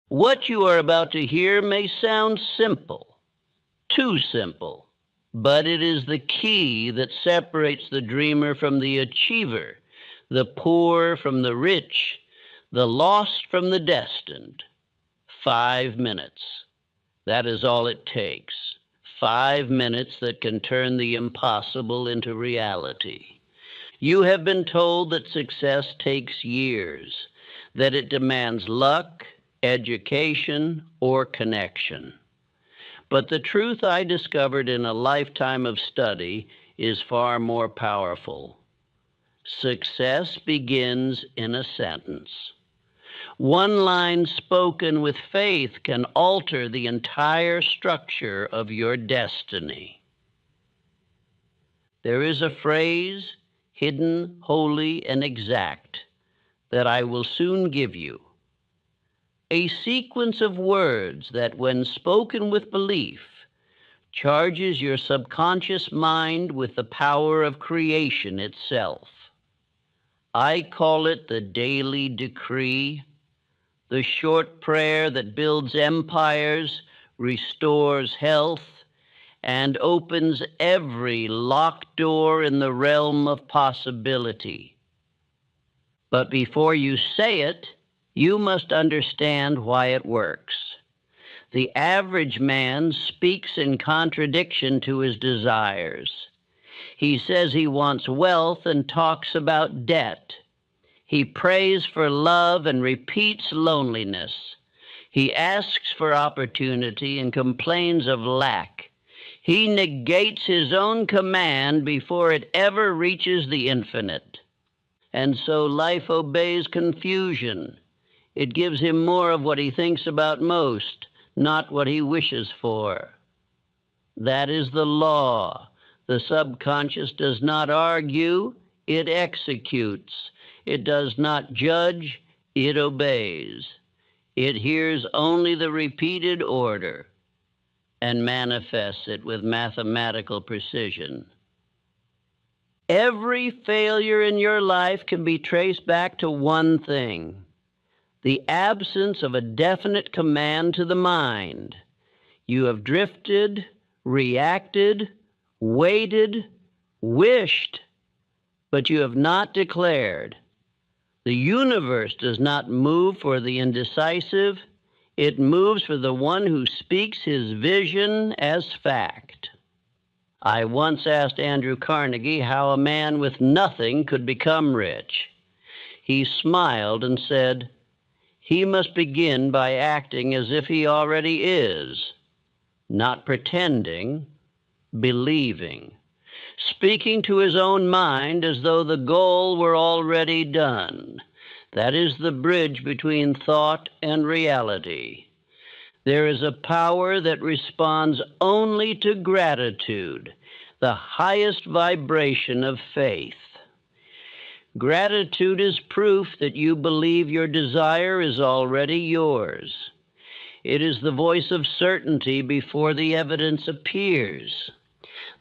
What you are about to hear may sound simple, too simple, but it is the key that separates the dreamer from the achiever, the poor from the rich, the lost from the destined. 5 minutes. That is all it takes. 5 minutes that can turn the impossible into reality. You have been told that success takes years, that it demands luck, education, or connection. But the truth I discovered in a lifetime of study is far more powerful. Success begins in a sentence. One line spoken with faith can alter the entire structure of your destiny. There is a phrase, hidden, holy, and exact, that I will soon give you. A sequence of words that, when spoken with belief, charges your subconscious mind with the power of creation itself. I call it the daily decree, the short prayer that builds empires, restores health, and opens every locked door in the realm of possibility. But before you say it, you must understand why it works. The average man speaks in contradiction to his desires. He says he wants wealth and talks about debt. He prays for love and repeats loneliness. He asks for opportunity and complains of lack. He negates his own command before it ever reaches the infinite. And so life obeys confusion. It gives him more of what he thinks about most, not what he wishes for. That is the law. The subconscious does not argue, it executes. It does not judge, it obeys. It hears only the repeated order and manifests it with mathematical precision. Every failure in your life can be traced back to one thing: the absence of a definite command to the mind. You have drifted, reacted, waited, wished, but you have not declared. The universe does not move for the indecisive. It moves for the one who speaks his vision as fact. I once asked Andrew Carnegie how a man with nothing could become rich. He smiled and said, he must begin by acting as if he already is, not pretending, believing, speaking to his own mind as though the goal were already done. That is the bridge between thought and reality. There is a power that responds only to gratitude, the highest vibration of faith. Gratitude is proof that you believe your desire is already yours. It is the voice of certainty before the evidence appears.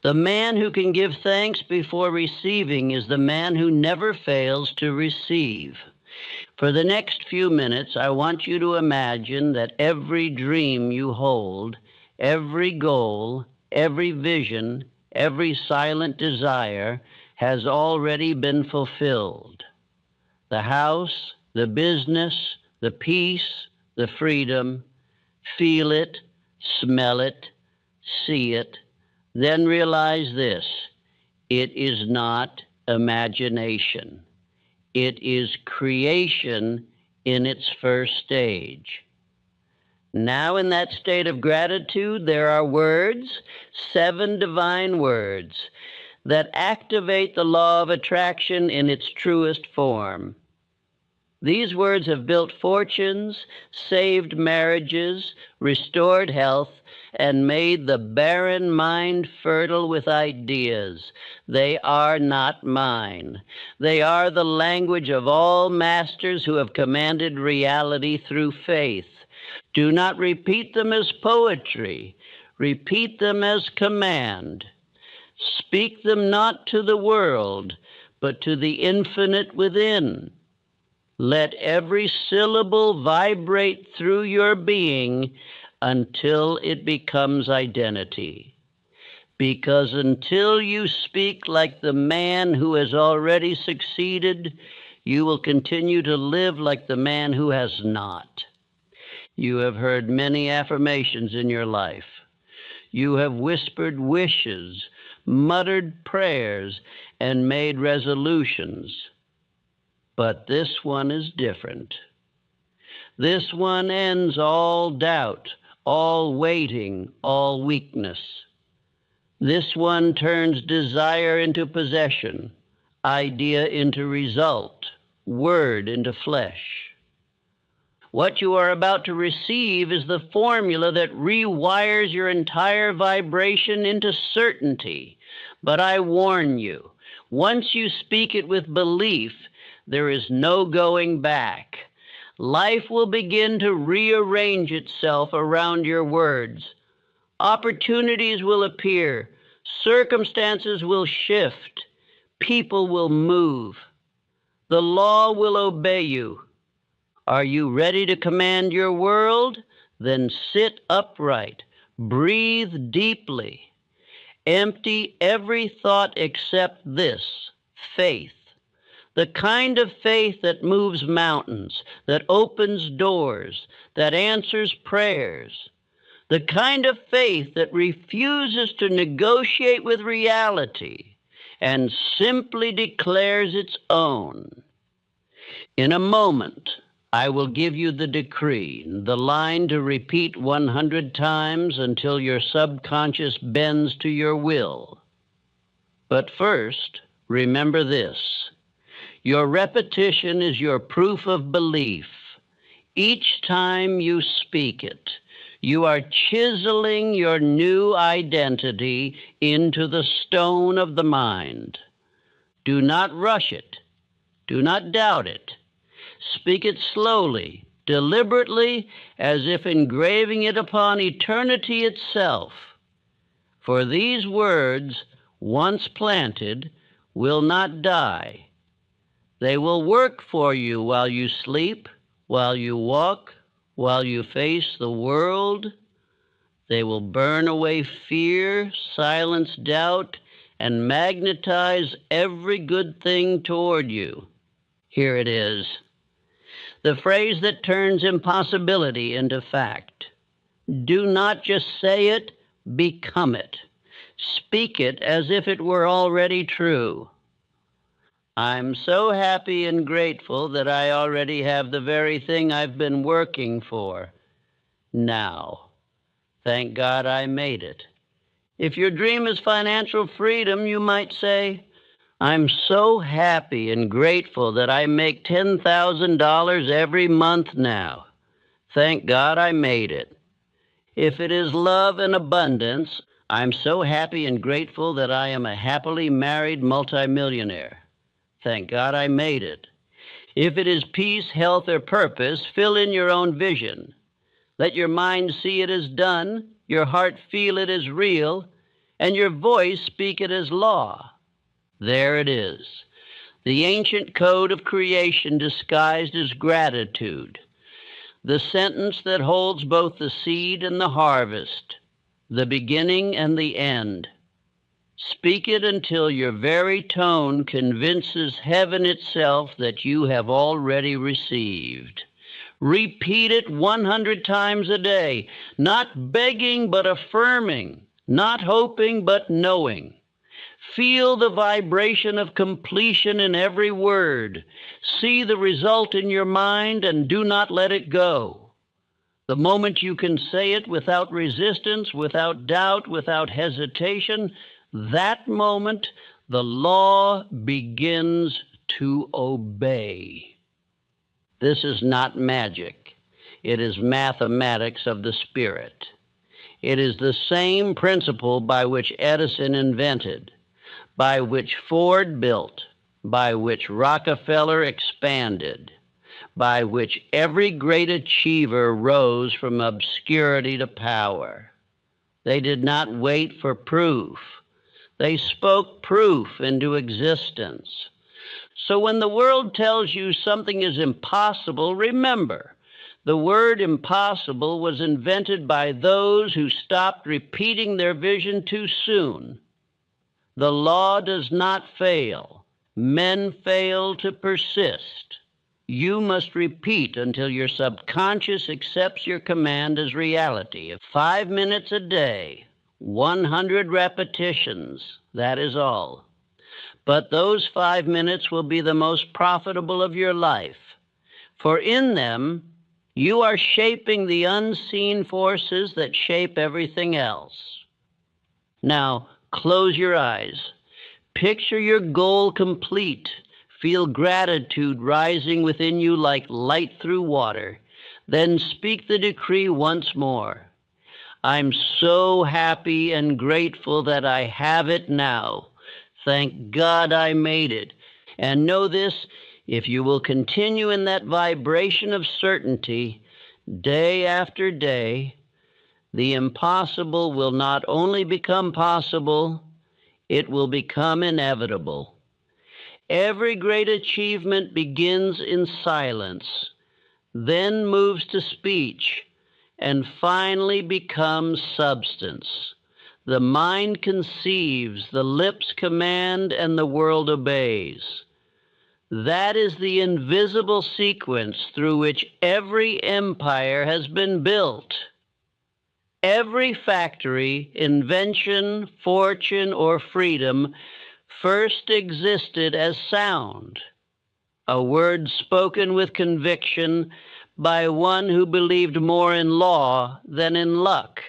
The man who can give thanks before receiving is the man who never fails to receive. For the next few minutes, I want you to imagine that every dream you hold, every goal, every vision, every silent desire has already been fulfilled. The house, the business, the peace, the freedom. Feel it, smell it, see it. Then realize this: it is not imagination. It is creation in its first stage. Now, in that state of gratitude, there are words, 7 divine words, that activate the law of attraction in its truest form. These words have built fortunes, saved marriages, restored health, and made the barren mind fertile with ideas. They are not mine. They are the language of all masters who have commanded reality through faith. Do not repeat them as poetry. Repeat them as command. Speak them not to the world, but to the infinite within. Let every syllable vibrate through your being until it becomes identity. Because until you speak like the man who has already succeeded, you will continue to live like the man who has not. You have heard many affirmations in your life. You have whispered wishes, muttered prayers, and made resolutions. But this one is different. This one ends all doubt, all waiting, all weakness. This one turns desire into possession, idea into result, word into flesh. What you are about to receive is the formula that rewires your entire vibration into certainty. But I warn you, once you speak it with belief, there is no going back. Life will begin to rearrange itself around your words. Opportunities will appear. Circumstances will shift. People will move. The law will obey you. Are you ready to command your world? Then sit upright. Breathe deeply. Empty every thought except this, faith. The kind of faith that moves mountains, that opens doors, that answers prayers. The kind of faith that refuses to negotiate with reality and simply declares its own. In a moment, I will give you the decree, the line to repeat 100 times until your subconscious bends to your will. But first, remember this. Your repetition is your proof of belief. Each time you speak it, you are chiseling your new identity into the stone of the mind. Do not rush it. Do not doubt it. Speak it slowly, deliberately, as if engraving it upon eternity itself. For these words, once planted, will not die. They will work for you while you sleep, while you walk, while you face the world. They will burn away fear, silence doubt, and magnetize every good thing toward you. Here it is. The phrase that turns impossibility into fact. Do not just say it, become it. Speak it as if it were already true. I'm so happy and grateful that I already have the very thing I've been working for. Now, thank God I made it. If your dream is financial freedom, you might say, I'm so happy and grateful that I make $10,000 every month now. Thank God I made it. If it is love and abundance, I'm so happy and grateful that I am a happily married multimillionaire. Thank God I made it. If it is peace, health, or purpose, fill in your own vision. Let your mind see it as done, your heart feel it as real, and your voice speak it as law. There it is, the ancient code of creation disguised as gratitude, the sentence that holds both the seed and the harvest, the beginning and the end. Speak it until your very tone convinces heaven itself that you have already received. Repeat it 100 times a day, not begging but affirming, not hoping but knowing. Feel the vibration of completion in every word. See the result in your mind and do not let it go. The moment you can say it without resistance, without doubt, without hesitation, that moment the law begins to obey. This is not magic. It is mathematics of the spirit. It is the same principle by which Edison invented, by which Ford built, by which Rockefeller expanded, by which every great achiever rose from obscurity to power. They did not wait for proof. They spoke proof into existence. So when the world tells you something is impossible, remember, the word impossible was invented by those who stopped repeating their vision too soon. The law does not fail. Men fail to persist. You must repeat until your subconscious accepts your command as reality. 5 minutes a day, 100 repetitions, that is all. But those 5 minutes will be the most profitable of your life, for in them you are shaping the unseen forces that shape everything else. Now, close your eyes. Picture your goal complete. Feel gratitude rising within you like light through water. Then speak the decree once more. I'm so happy and grateful that I have it now. Thank God I made it. And know this, if you will continue in that vibration of certainty day after day, the impossible will not only become possible, it will become inevitable. Every great achievement begins in silence, then moves to speech, and finally becomes substance. The mind conceives, the lips command, and the world obeys. That is the invisible sequence through which every empire has been built. Every factory, invention, fortune, or freedom first existed as sound, a word spoken with conviction by one who believed more in law than in luck.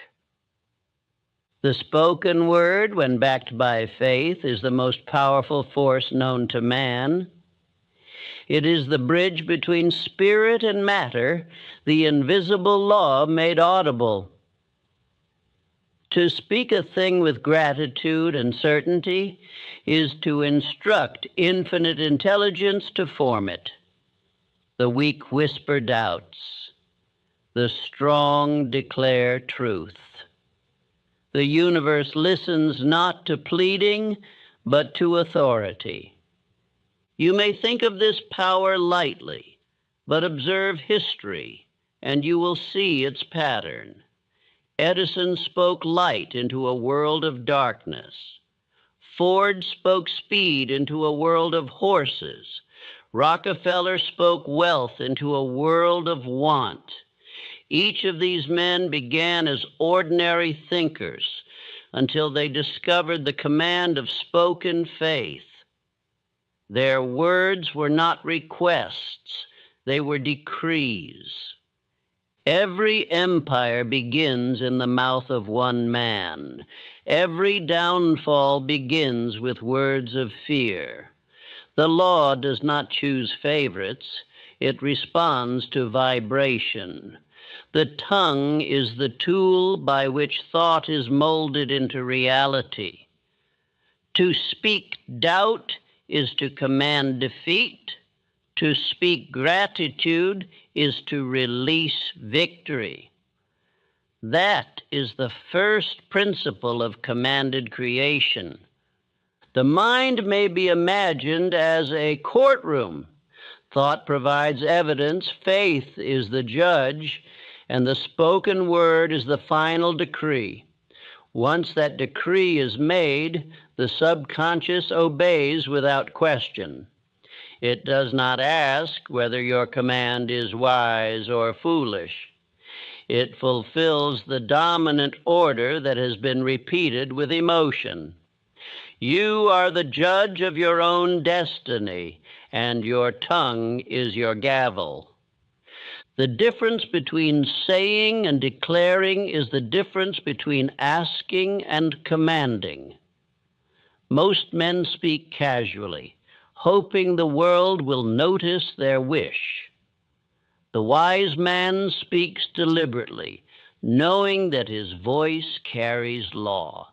The spoken word, when backed by faith, is the most powerful force known to man. It is the bridge between spirit and matter, the invisible law made audible. To speak a thing with gratitude and certainty is to instruct infinite intelligence to form it. The weak whisper doubts. The strong declare truth. The universe listens not to pleading, but to authority. You may think of this power lightly, but observe history, and you will see its pattern. Edison spoke light into a world of darkness. Ford spoke speed into a world of horses. Rockefeller spoke wealth into a world of want. Each of these men began as ordinary thinkers until they discovered the command of spoken faith. Their words were not requests, they were decrees. Every empire begins in the mouth of one man. Every downfall begins with words of fear. The law does not choose favorites, it responds to vibration. The tongue is the tool by which thought is molded into reality. To speak doubt is to command defeat. To speak gratitude is to release victory. That is the first principle of commanded creation. The mind may be imagined as a courtroom. Thought provides evidence, faith is the judge, and the spoken word is the final decree. Once that decree is made, the subconscious obeys without question. It does not ask whether your command is wise or foolish. It fulfills the dominant order that has been repeated with emotion. You are the judge of your own destiny, and your tongue is your gavel. The difference between saying and declaring is the difference between asking and commanding. Most men speak casually, hoping the world will notice their wish. The wise man speaks deliberately, knowing that his voice carries law.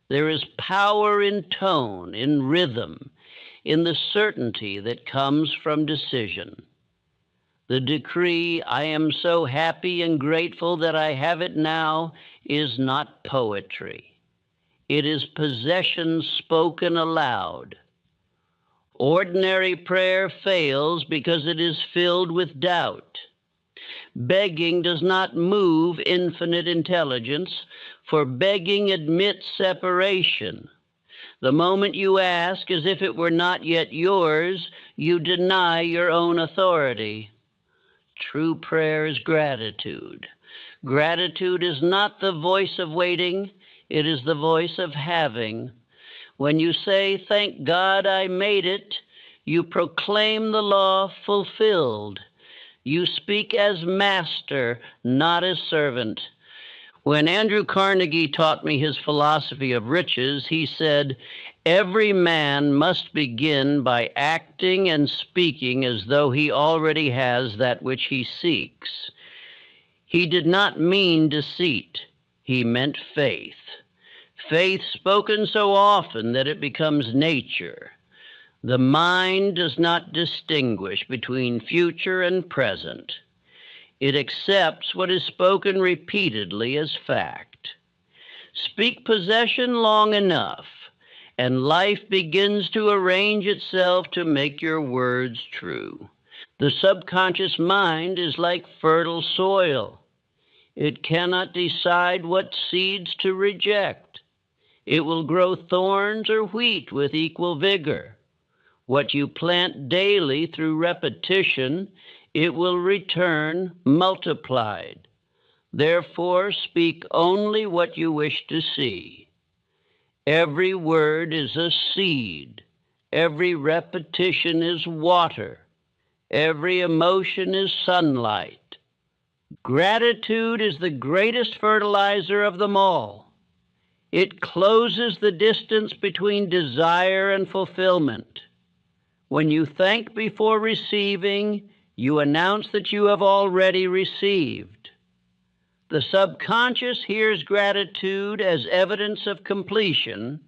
There is power in tone, in rhythm, in the certainty that comes from decision. The decree, I am so happy and grateful that I have it now, is not poetry. It is possession spoken aloud. Ordinary prayer fails because it is filled with doubt. Begging does not move infinite intelligence, for begging admits separation. The moment you ask as if it were not yet yours, you deny your own authority. True prayer is gratitude. Gratitude is not the voice of waiting, it is the voice of having. When you say, "Thank God I made it," you proclaim the law fulfilled. You speak as master, not as servant. When Andrew Carnegie taught me his philosophy of riches, he said, "Every man must begin by acting and speaking as though he already has that which he seeks." He did not mean deceit. He meant faith. Faith spoken so often that it becomes nature. The mind does not distinguish between future and present. It accepts what is spoken repeatedly as fact. Speak possession long enough, and life begins to arrange itself to make your words true. The subconscious mind is like fertile soil. It cannot decide what seeds to reject. It will grow thorns or wheat with equal vigor. What you plant daily through repetition, it will return multiplied. Therefore, speak only what you wish to see. Every word is a seed. Every repetition is water. Every emotion is sunlight. Gratitude is the greatest fertilizer of them all. It closes the distance between desire and fulfillment. When you thank before receiving, you announce that you have already received. The subconscious hears gratitude as evidence of completion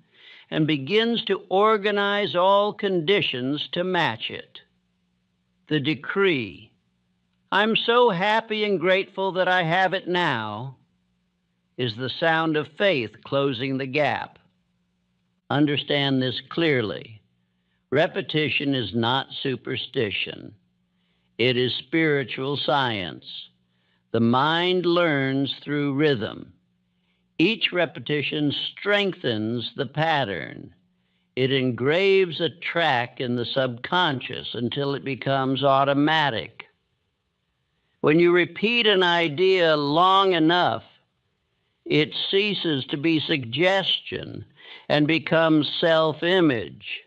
and begins to organize all conditions to match it. The decree, "I'm so happy and grateful that I have it now," is the sound of faith closing the gap. Understand this clearly. Repetition is not superstition. It is spiritual science. The mind learns through rhythm. Each repetition strengthens the pattern. It engraves a track in the subconscious until it becomes automatic. When you repeat an idea long enough, it ceases to be suggestion and becomes self-image.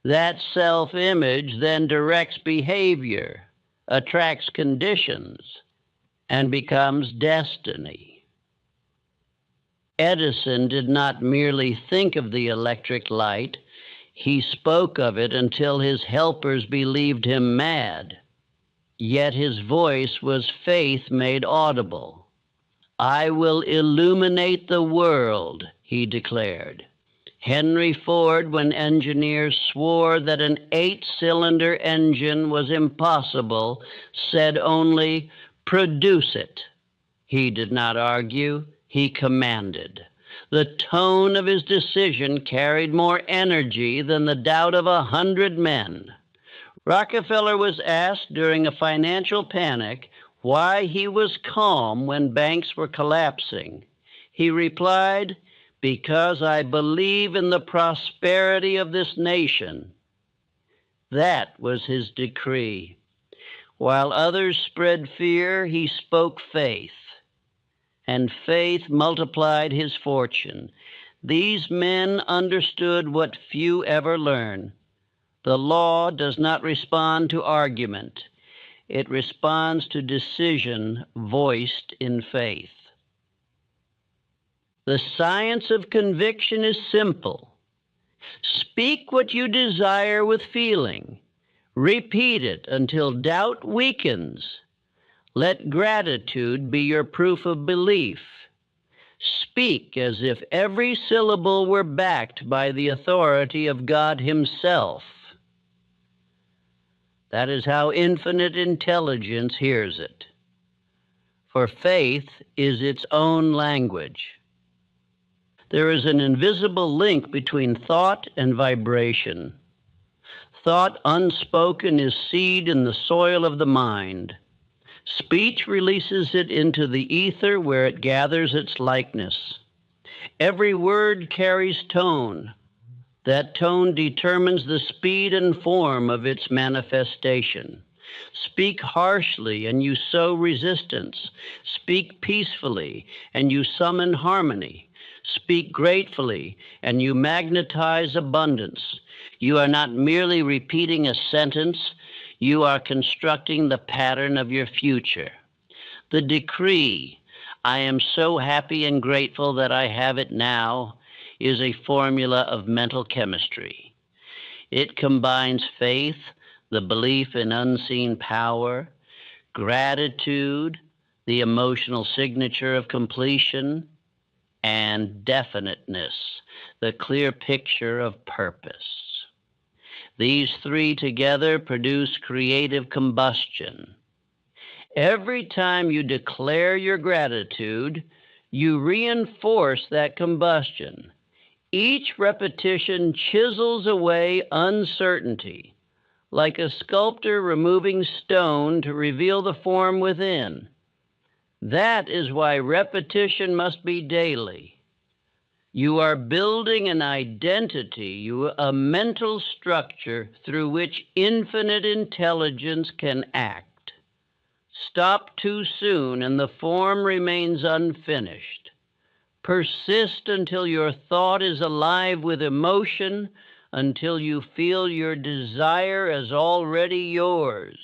That self-image then directs behavior, attracts conditions, and becomes destiny. Edison did not merely think of the electric light, he spoke of it until his helpers believed him mad. Yet his voice was faith made audible. "I will illuminate the world," he declared. Henry Ford, when engineers swore that an 8-cylinder engine was impossible, said only, "Produce it." He did not argue, he commanded. The tone of his decision carried more energy than the doubt of 100 men. Rockefeller was asked during a financial panic why he was calm when banks were collapsing. He replied, "Because I believe in the prosperity of this nation." That was his decree. While others spread fear, he spoke faith, and faith multiplied his fortune. These men understood what few ever learn. The law does not respond to argument. It responds to decision voiced in faith. The science of conviction is simple. Speak what you desire with feeling. Repeat it until doubt weakens. Let gratitude be your proof of belief. Speak as if every syllable were backed by the authority of God Himself. That is how infinite intelligence hears it. For faith is its own language. There is an invisible link between thought and vibration. Thought unspoken is seed in the soil of the mind. Speech releases it into the ether where it gathers its likeness. Every word carries tone. That tone determines the speed and form of its manifestation. Speak harshly, and you sow resistance. Speak peacefully, and you summon harmony. Speak gratefully, and you magnetize abundance. You are not merely repeating a sentence, you are constructing the pattern of your future. The decree, I am so happy and grateful that I have it now, is a formula of mental chemistry. It combines faith, the belief in unseen power, gratitude, the emotional signature of completion, and definiteness, the clear picture of purpose. These three together produce creative combustion. Every time you declare your gratitude, you reinforce that combustion. Each repetition chisels away uncertainty, like a sculptor removing stone to reveal the form within. That is why repetition must be daily. You are building an identity, a mental structure through which infinite intelligence can act. Stop too soon and the form remains unfinished. Persist until your thought is alive with emotion, until you feel your desire as already yours.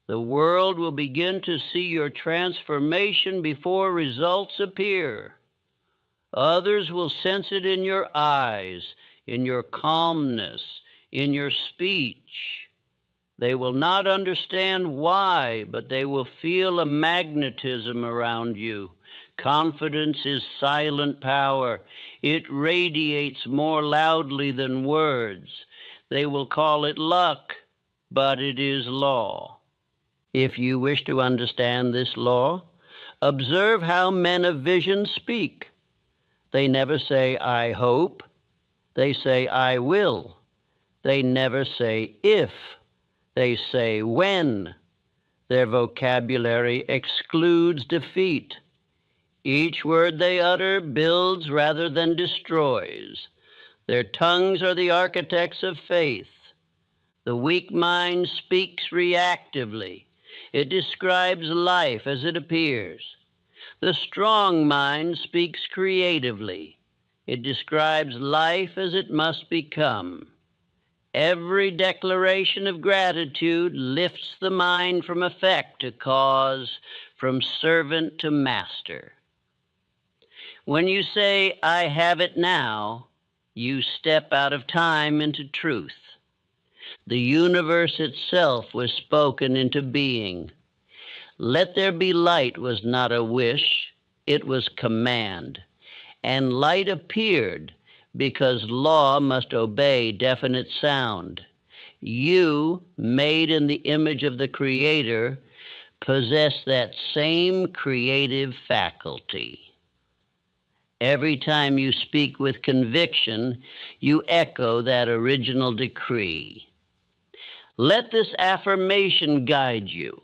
The world will begin to see your transformation before results appear. Others will sense it in your eyes, in your calmness, in your speech. They will not understand why, but they will feel a magnetism around you. Confidence is silent power. It radiates more loudly than words. They will call it luck, but it is law. If you wish to understand this law, observe how men of vision speak. They never say, I hope. They say, I will. They never say, if. They say, when. Their vocabulary excludes defeat. Each word they utter builds rather than destroys. Their tongues are the architects of faith. The weak mind speaks reactively. It describes life as it appears. The strong mind speaks creatively. It describes life as it must become. Every declaration of gratitude lifts the mind from effect to cause, from servant to master. When you say, I have it now, you step out of time into truth. The universe itself was spoken into being. Let there be light was not a wish, it was command. And light appeared because law must obey definite sound. You, made in the image of the Creator, possess that same creative faculty. Every time you speak with conviction, you echo that original decree. Let this affirmation guide you.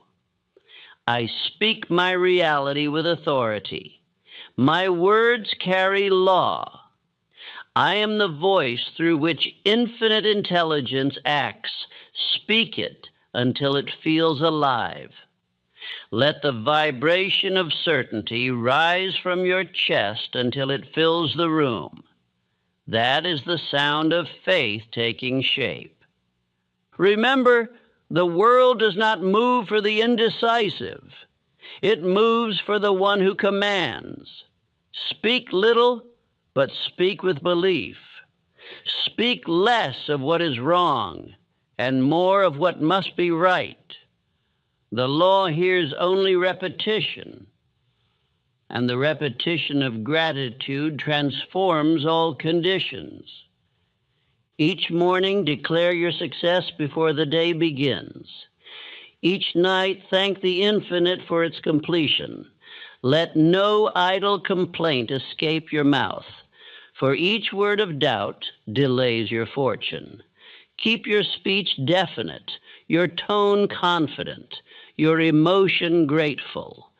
I speak my reality with authority. My words carry law. I am the voice through which infinite intelligence acts. Speak it until it feels alive. Let the vibration of certainty rise from your chest until it fills the room. That is the sound of faith taking shape. Remember, the world does not move for the indecisive. It moves for the one who commands. Speak little, but speak with belief. Speak less of what is wrong and more of what must be right. The law hears only repetition, and the repetition of gratitude transforms all conditions. Each morning, declare your success before the day begins. Each night, thank the infinite for its completion. Let no idle complaint escape your mouth, for each word of doubt delays your fortune. Keep your speech definite, your tone confident, your emotion grateful.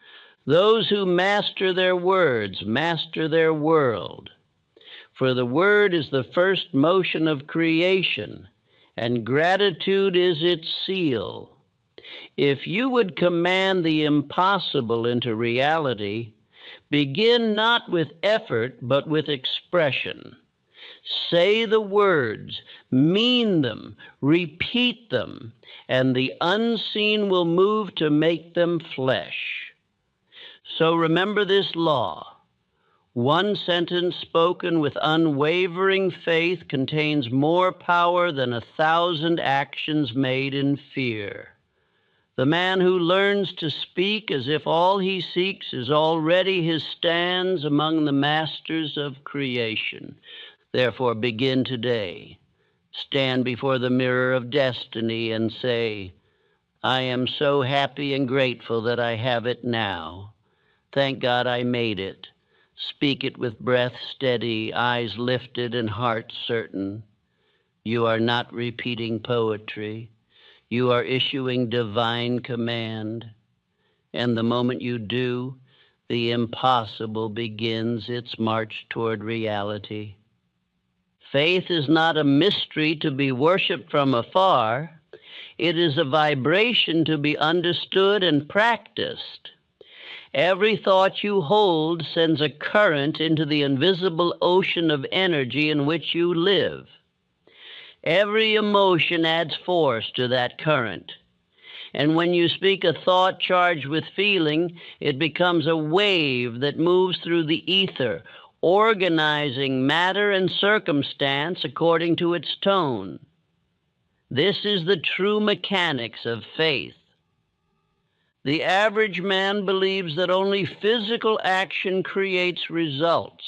Those who master their words master their world. For the word is the first motion of creation, and gratitude is its seal. If you would command the impossible into reality, begin not with effort, but with expression. Say the words, mean them, repeat them, and the unseen will move to make them flesh. So remember this law. One sentence spoken with unwavering faith contains more power than 1,000 actions made in fear. The man who learns to speak as if all he seeks is already his stands among the masters of creation. Therefore, begin today. Stand before the mirror of destiny and say, I am so happy and grateful that I have it now. Thank God I made it. Speak it with breath steady, eyes lifted, and heart certain. You are not repeating poetry. You are issuing divine command. And the moment you do, the impossible begins its march toward reality. Faith is not a mystery to be worshiped from afar. It is a vibration to be understood and practiced. Every thought you hold sends a current into the invisible ocean of energy in which you live. Every emotion adds force to that current. And when you speak a thought charged with feeling, it becomes a wave that moves through the ether, organizing matter and circumstance according to its tone. This is the true mechanics of faith. The average man believes that only physical action creates results.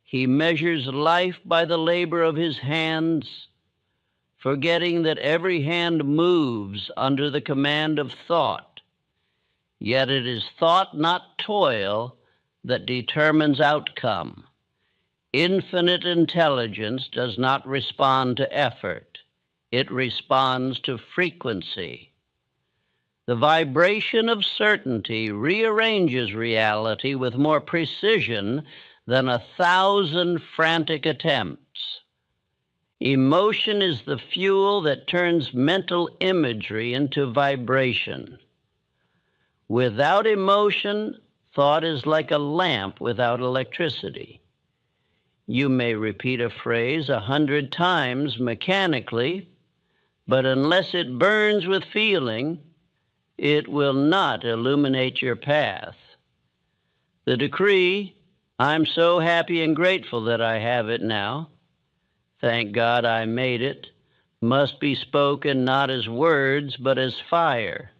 He measures life by the labor of his hands, forgetting that every hand moves under the command of thought. Yet it is thought, not toil, that determines outcome. Infinite intelligence does not respond to effort. It responds to frequency. The vibration of certainty rearranges reality with more precision than 1,000 frantic attempts. Emotion is the fuel that turns mental imagery into vibration. Without emotion, thought is like a lamp without electricity. You may repeat a phrase 100 times mechanically, but unless it burns with feeling, it will not illuminate your path. The decree, I'm so happy and grateful that I have it now, thank God I made it, must be spoken not as words, but as fire.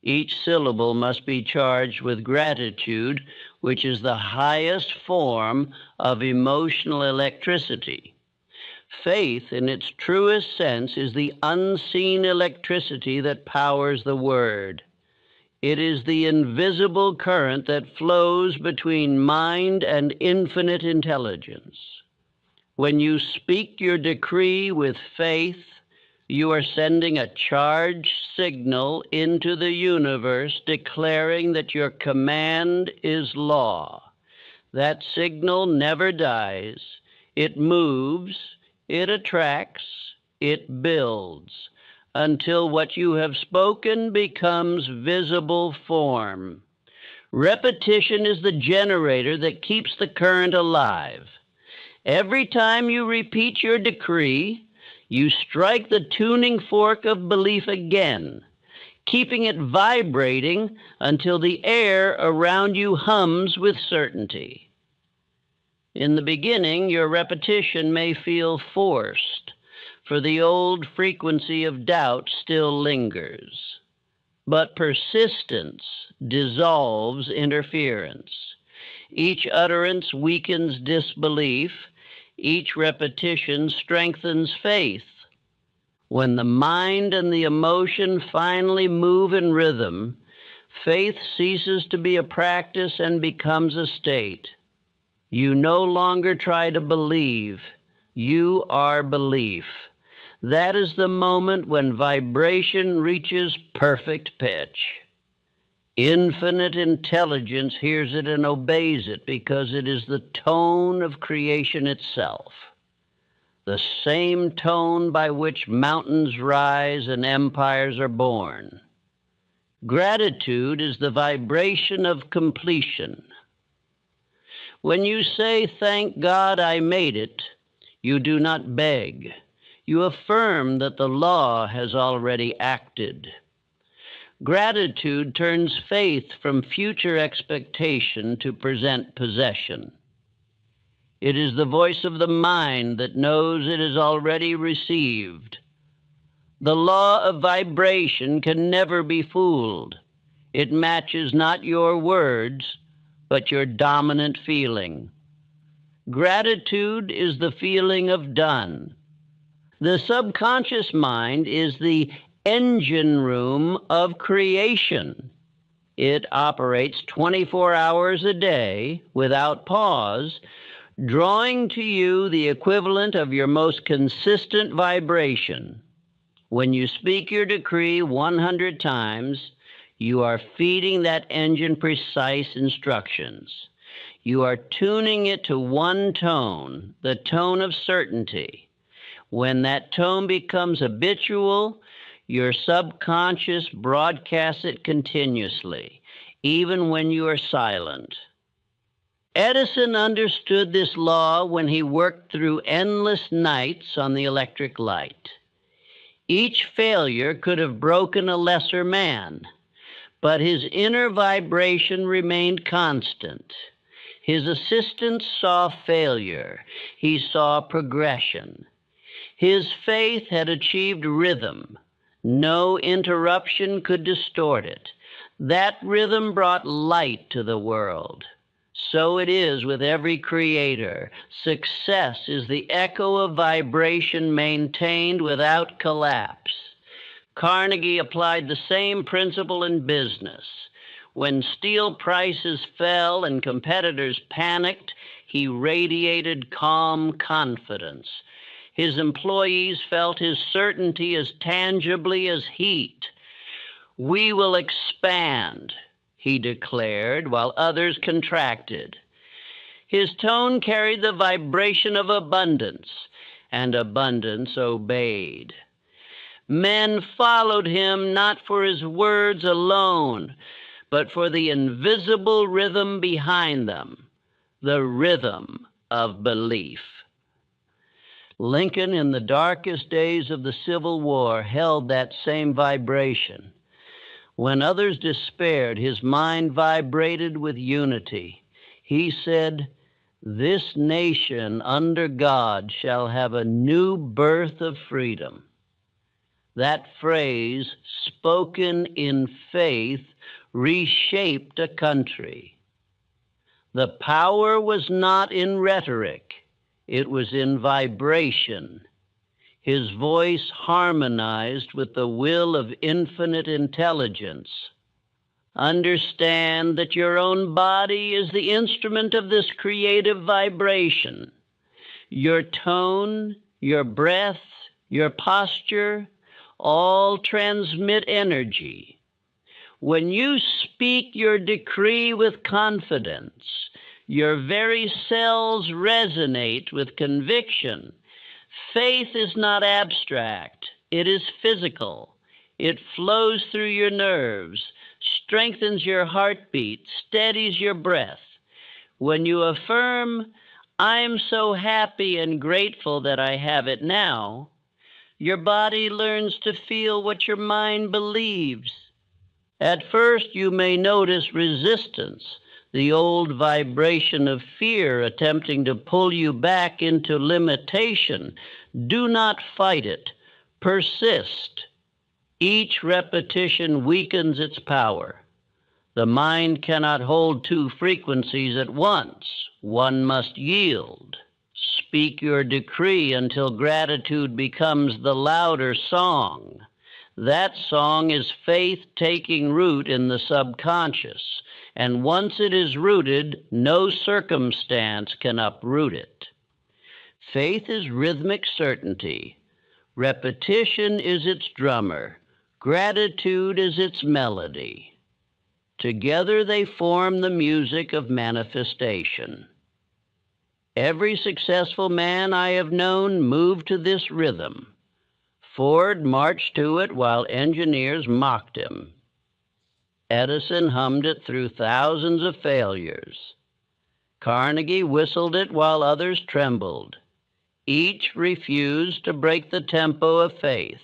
Each syllable must be charged with gratitude, which is the highest form of emotional electricity. Faith, in its truest sense, is the unseen electricity that powers the word. It is the invisible current that flows between mind and infinite intelligence. When you speak your decree with faith, you are sending a charged signal into the universe declaring that your command is law. That signal never dies. It moves, it attracts, it builds, until what you have spoken becomes visible form. Repetition is the generator that keeps the current alive. Every time you repeat your decree, you strike the tuning fork of belief again, keeping it vibrating until the air around you hums with certainty. In the beginning, your repetition may feel forced, for the old frequency of doubt still lingers. But persistence dissolves interference. Each utterance weakens disbelief. Each repetition strengthens faith. When the mind and the emotion finally move in rhythm, faith ceases to be a practice and becomes a state. You no longer try to believe. You are belief. That is the moment when vibration reaches perfect pitch. Infinite intelligence hears it and obeys it because it is the tone of creation itself, the same tone by which mountains rise and empires are born. Gratitude is the vibration of completion. When you say, "Thank God I made it," you do not beg. You affirm that the law has already acted. Gratitude turns faith from future expectation to present possession. It is the voice of the mind that knows it is already received. The law of vibration can never be fooled. It matches not your words, but your dominant feeling. Gratitude is the feeling of done. The subconscious mind is the engine room of creation. It operates 24 hours a day without pause, drawing to you the equivalent of your most consistent vibration. When you speak your decree 100 times, you are feeding that engine precise instructions. You are tuning it to one tone, the tone of certainty. When that tone becomes habitual, your subconscious broadcasts it continuously, even when you are silent. Edison understood this law when he worked through endless nights on the electric light. Each failure could have broken a lesser man, but his inner vibration remained constant. His assistants saw failure. He saw progression. His faith had achieved rhythm. No interruption could distort it. That rhythm brought light to the world. So it is with every creator. Success is the echo of vibration maintained without collapse. Carnegie applied the same principle in business. When steel prices fell and competitors panicked, he radiated calm confidence. His employees felt his certainty as tangibly as heat. "We will expand," he declared, while others contracted. His tone carried the vibration of abundance, and abundance obeyed. Men followed him not for his words alone, but for the invisible rhythm behind them, the rhythm of belief. Lincoln, in the darkest days of the Civil War, held that same vibration. When others despaired, his mind vibrated with unity. He said, "This nation under God shall have a new birth of freedom." That phrase, spoken in faith, reshaped a country. The power was not in rhetoric, it was in vibration. His voice harmonized with the will of infinite intelligence. Understand that your own body is the instrument of this creative vibration. Your tone, your breath, your posture, all transmit energy. When you speak your decree with confidence, your very cells resonate with conviction. Faith is not abstract, it is physical. It flows through your nerves, strengthens your heartbeat, steadies your breath. When you affirm, "I'm so happy and grateful that I have it now," your body learns to feel what your mind believes. At first, you may notice resistance, the old vibration of fear attempting to pull you back into limitation. Do not fight it. Persist. Each repetition weakens its power. The mind cannot hold two frequencies at once. One must yield. Speak your decree until gratitude becomes the louder song. That song is faith taking root in the subconscious, and once it is rooted, no circumstance can uproot it. Faith is rhythmic certainty. Repetition is its drummer. Gratitude is its melody. Together they form the music of manifestation. Every successful man I have known moved to this rhythm. Ford marched to it while engineers mocked him. Edison hummed it through thousands of failures. Carnegie whistled it while others trembled. Each refused to break the tempo of faith.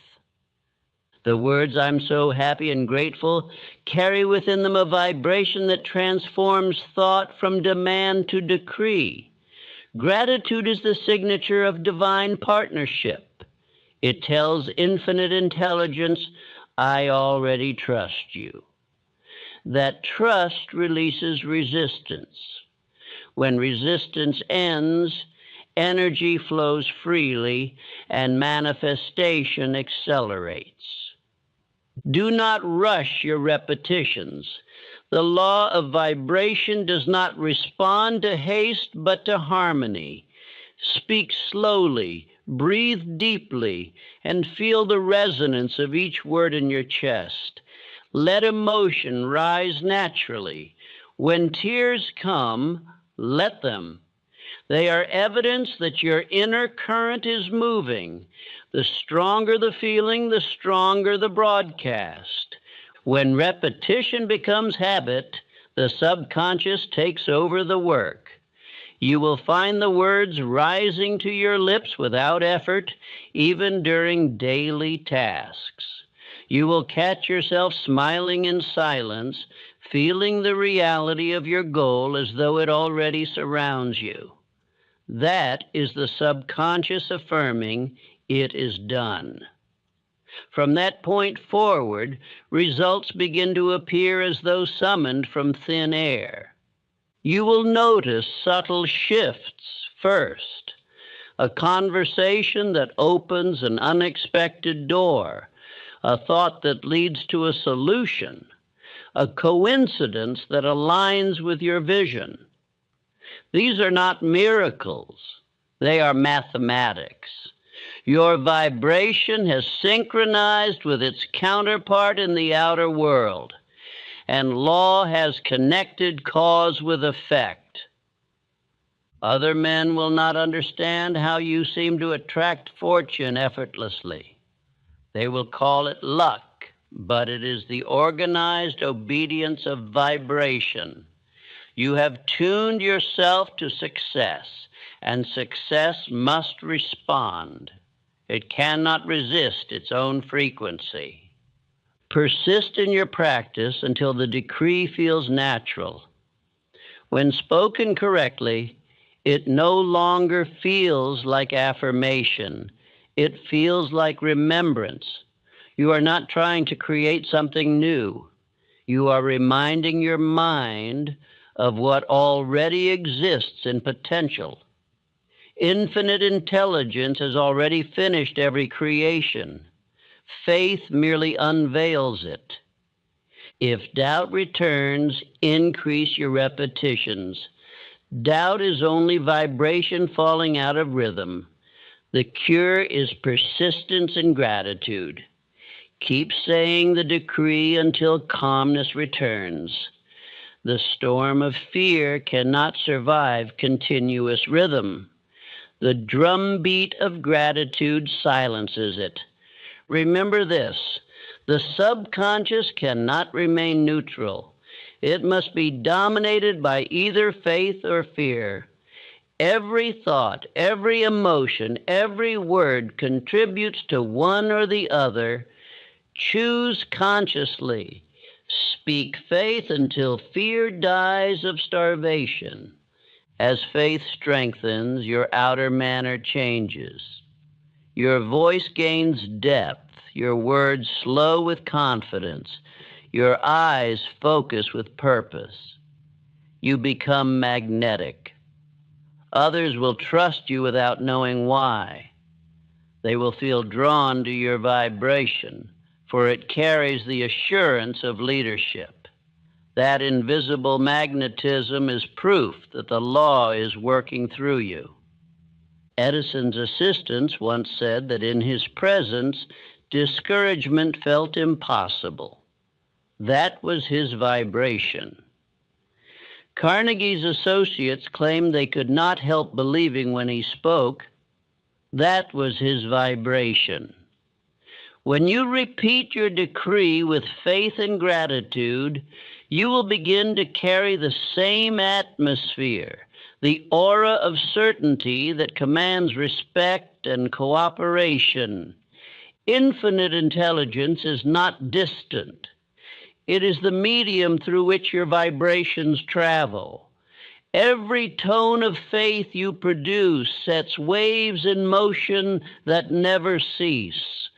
The words "I'm so happy and grateful" carry within them a vibration that transforms thought from demand to decree. Gratitude is the signature of divine partnership. It tells infinite intelligence, I already trust you. That trust releases resistance. When resistance ends, energy flows freely and manifestation accelerates. Do not rush your repetitions. The law of vibration does not respond to haste but to harmony. Speak slowly, breathe deeply, and feel the resonance of each word in your chest. Let emotion rise naturally. When tears come, let them. They are evidence that your inner current is moving. The stronger the feeling, the stronger the broadcast. When repetition becomes habit, the subconscious takes over the work. You will find the words rising to your lips without effort, even during daily tasks. You will catch yourself smiling in silence, feeling the reality of your goal as though it already surrounds you. That is the subconscious affirming, it is done. From that point forward, results begin to appear as though summoned from thin air. You will notice subtle shifts first. A conversation that opens an unexpected door, a thought that leads to a solution, a coincidence that aligns with your vision. These are not miracles, they are mathematics. Your vibration has synchronized with its counterpart in the outer world, and law has connected cause with effect. Other men will not understand how you seem to attract fortune effortlessly. They will call it luck, but it is the organized obedience of vibration. You have tuned yourself to success, and success must respond. It cannot resist its own frequency. Persist in your practice until the decree feels natural. When spoken correctly, it no longer feels like affirmation. It feels like remembrance. You are not trying to create something new. You are reminding your mind of what already exists in potential. Infinite intelligence has already finished every creation. Faith merely unveils it. If doubt returns, increase your repetitions. Doubt is only vibration falling out of rhythm. The cure is persistence and gratitude. Keep saying the decree until calmness returns. The storm of fear cannot survive continuous rhythm. The drumbeat of gratitude silences it. Remember this, the subconscious cannot remain neutral. It must be dominated by either faith or fear. Every thought, every emotion, every word contributes to one or the other. Choose consciously. Speak faith until fear dies of starvation. As faith strengthens, your outer manner changes. Your voice gains depth, your words slow with confidence, your eyes focus with purpose. You become magnetic. Others will trust you without knowing why. They will feel drawn to your vibration, for it carries the assurance of leadership. That invisible magnetism is proof that the law is working through you. Edison's assistants once said that in his presence, discouragement felt impossible. That was his vibration. Carnegie's associates claimed they could not help believing when he spoke. That was his vibration. When you repeat your decree with faith and gratitude, you will begin to carry the same atmosphere, the aura of certainty that commands respect and cooperation. Infinite intelligence is not distant. It is the medium through which your vibrations travel. Every tone of faith you produce sets waves in motion that never cease.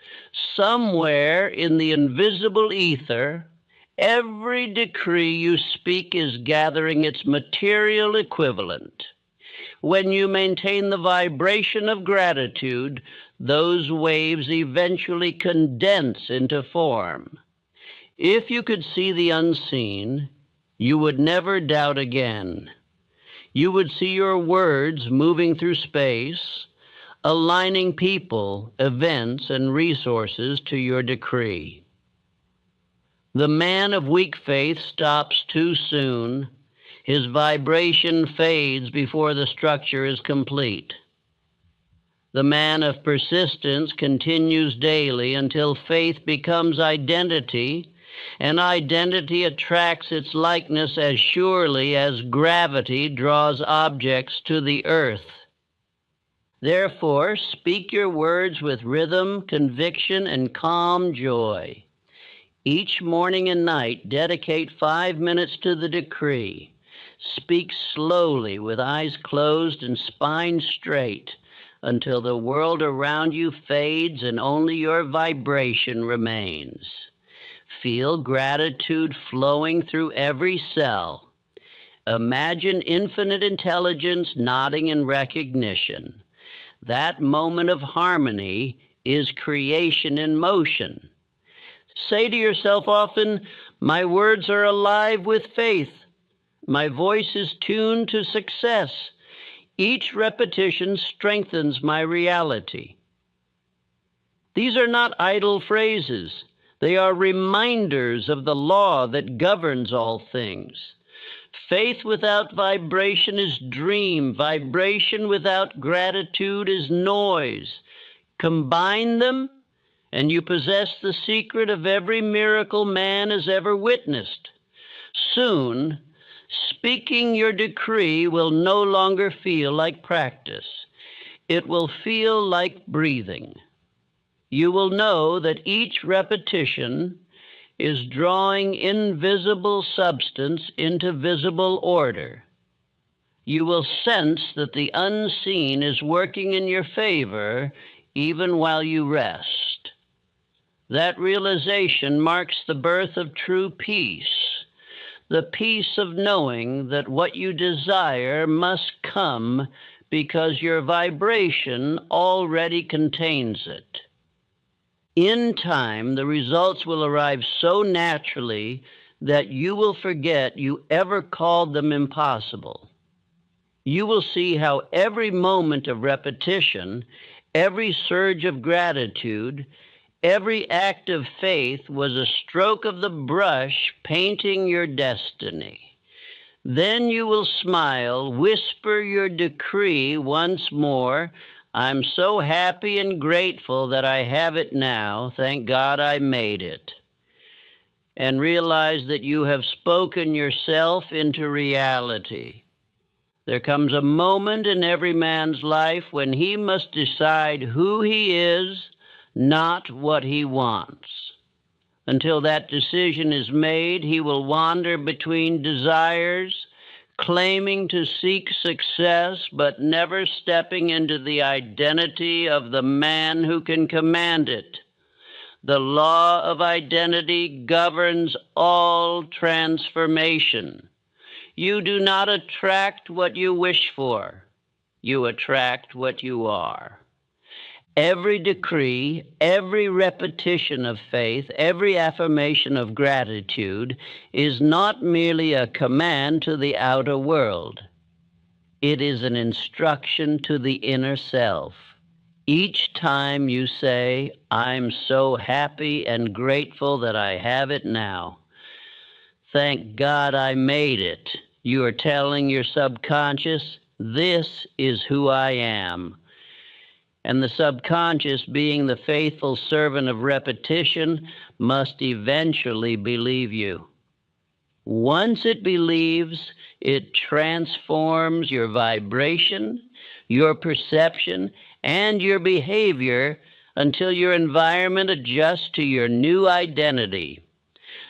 Somewhere in the invisible ether, every decree you speak is gathering its material equivalent. When you maintain the vibration of gratitude, those waves eventually condense into form. If you could see the unseen, you would never doubt again. You would see your words moving through space, aligning people, events, and resources to your decree. The man of weak faith stops too soon. His vibration fades before the structure is complete. The man of persistence continues daily until faith becomes identity, and identity attracts its likeness as surely as gravity draws objects to the earth. Therefore, speak your words with rhythm, conviction, and calm joy. Each morning and night, dedicate 5 minutes to the decree. Speak slowly with eyes closed and spine straight until the world around you fades and only your vibration remains. Feel gratitude flowing through every cell. Imagine infinite intelligence nodding in recognition. That moment of harmony is creation in motion. Say to yourself often, my words are alive with faith. My voice is tuned to success. Each repetition strengthens my reality. These are not idle phrases. They are reminders of the law that governs all things. Faith without vibration is dream. Vibration without gratitude is noise. Combine them, and you possess the secret of every miracle man has ever witnessed. Soon, speaking your decree will no longer feel like practice. It will feel like breathing. You will know that each repetition is drawing invisible substance into visible order. You will sense that the unseen is working in your favor even while you rest. That realization marks the birth of true peace, the peace of knowing that what you desire must come because your vibration already contains it. In time, the results will arrive so naturally that you will forget you ever called them impossible. You will see how every moment of repetition, every surge of gratitude, every act of faith was a stroke of the brush painting your destiny. Then you will smile, whisper your decree once more, I'm so happy and grateful that I have it now. Thank God I made it. And realize that you have spoken yourself into reality. There comes a moment in every man's life when he must decide who he is, not what he wants. Until that decision is made, he will wander between desires, claiming to seek success, but never stepping into the identity of the man who can command it. The law of identity governs all transformation. You do not attract what you wish for. You attract what you are. Every decree, every repetition of faith, every affirmation of gratitude is not merely a command to the outer world. It is an instruction to the inner self. Each time you say, I'm so happy and grateful that I have it now. Thank God I made it. You are telling your subconscious, this is who I am. And the subconscious, being the faithful servant of repetition, must eventually believe you. Once it believes, it transforms your vibration, your perception, and your behavior until your environment adjusts to your new identity.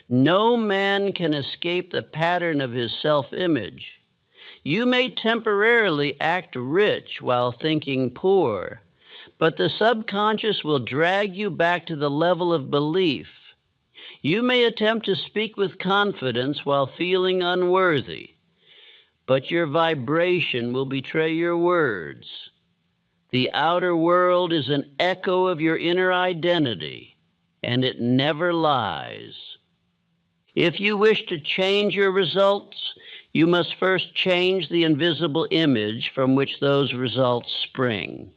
No man can escape the pattern of his self-image. You may temporarily act rich while thinking poor, but the subconscious will drag you back to the level of belief. You may attempt to speak with confidence while feeling unworthy, but your vibration will betray your words. The outer world is an echo of your inner identity, and it never lies. If you wish to change your results, you must first change the invisible image from which those results spring.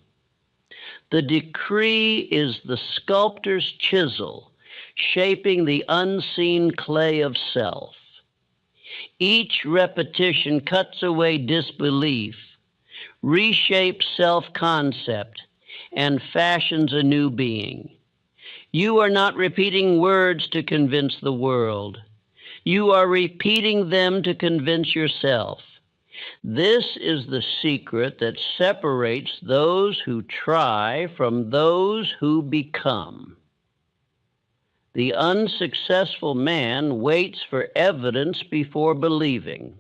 The decree is the sculptor's chisel, shaping the unseen clay of self. Each repetition cuts away disbelief, reshapes self-concept, and fashions a new being. You are not repeating words to convince the world. You are repeating them to convince yourself. This is the secret that separates those who try from those who become. The unsuccessful man waits for evidence before believing.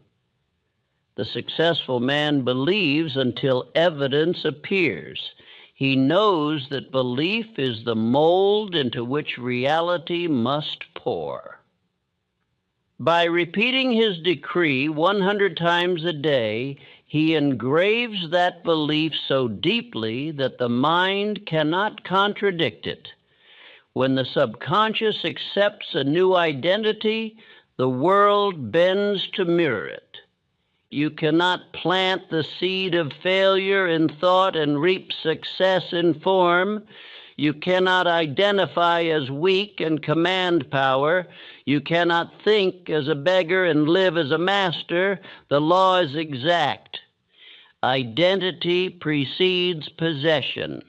The successful man believes until evidence appears. He knows that belief is the mold into which reality must pour. By repeating his decree 100 times a day, he engraves that belief so deeply that the mind cannot contradict it. When the subconscious accepts a new identity, the world bends to mirror it. You cannot plant the seed of failure in thought and reap success in form. You cannot identify as weak and command power. You cannot think as a beggar and live as a master. The law is exact. Identity precedes possession.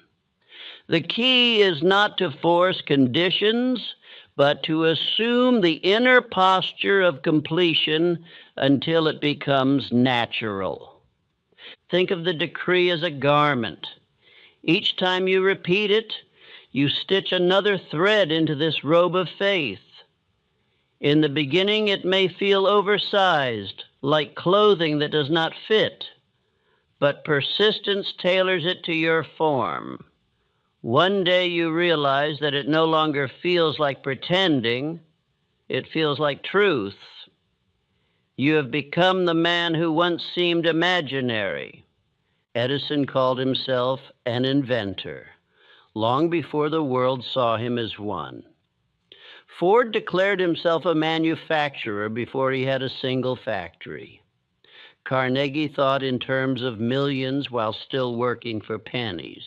The key is not to force conditions, but to assume the inner posture of completion until it becomes natural. Think of the decree as a garment. Each time you repeat it, you stitch another thread into this robe of faith. In the beginning, it may feel oversized, like clothing that does not fit, but persistence tailors it to your form. One day you realize that it no longer feels like pretending, it feels like truth. You have become the man who once seemed imaginary. Edison called himself an inventor, long before the world saw him as one. Ford declared himself a manufacturer before he had a single factory. Carnegie thought in terms of millions while still working for pennies.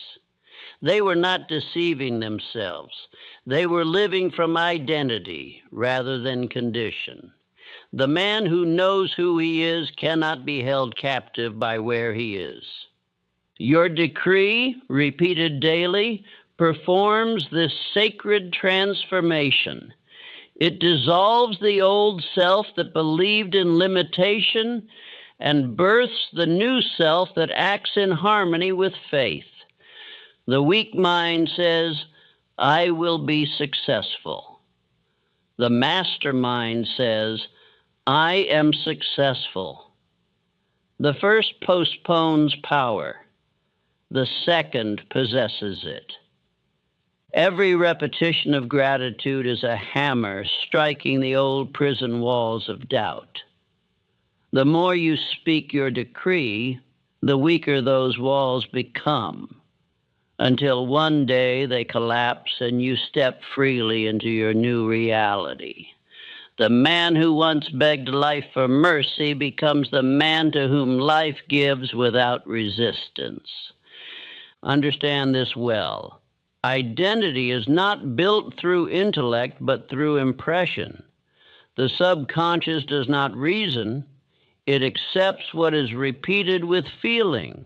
They were not deceiving themselves. They were living from identity rather than condition. The man who knows who he is cannot be held captive by where he is. Your decree, repeated daily, performs this sacred transformation. It dissolves the old self that believed in limitation and births the new self that acts in harmony with faith. The weak mind says, I will be successful. The mastermind says, I am successful. The first postpones power. The second possesses it. Every repetition of gratitude is a hammer striking the old prison walls of doubt. The more you speak your decree, the weaker those walls become, until one day they collapse and you step freely into your new reality. The man who once begged life for mercy becomes the man to whom life gives without resistance. Understand this well. Identity is not built through intellect, but through impression. The subconscious does not reason, it accepts what is repeated with feeling.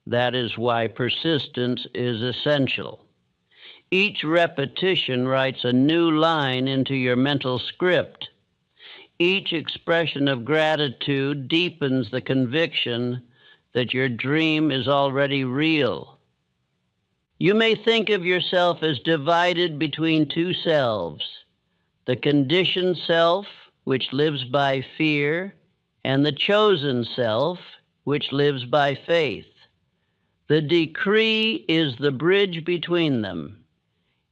That is why persistence is essential. Each repetition writes a new line into your mental script. Each expression of gratitude deepens the conviction that your dream is already real. You may think of yourself as divided between two selves, the conditioned self, which lives by fear, and the chosen self, which lives by faith. The decree is the bridge between them.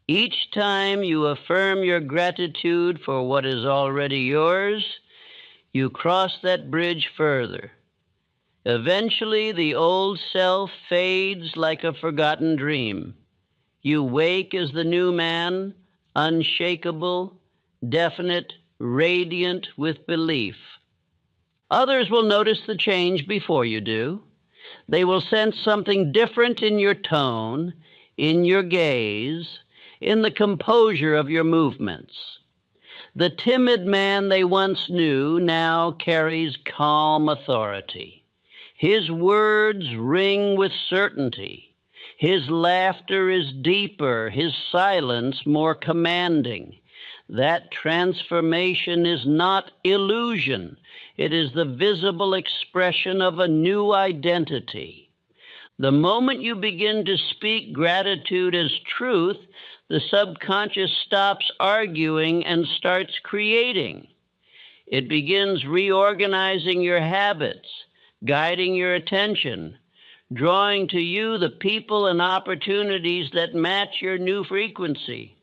Each time you affirm your gratitude for what is already yours, you cross that bridge further. Eventually, the old self fades like a forgotten dream. You wake as the new man, unshakable, definite, radiant with belief. Others will notice the change before you do. They will sense something different in your tone, in your gaze, in the composure of your movements. The timid man they once knew now carries calm authority. His words ring with certainty. His laughter is deeper, his silence more commanding. That transformation is not illusion. It is the visible expression of a new identity. The moment you begin to speak gratitude as truth, the subconscious stops arguing and starts creating. It begins reorganizing your habits, guiding your attention, drawing to you the people and opportunities that match your new frequency.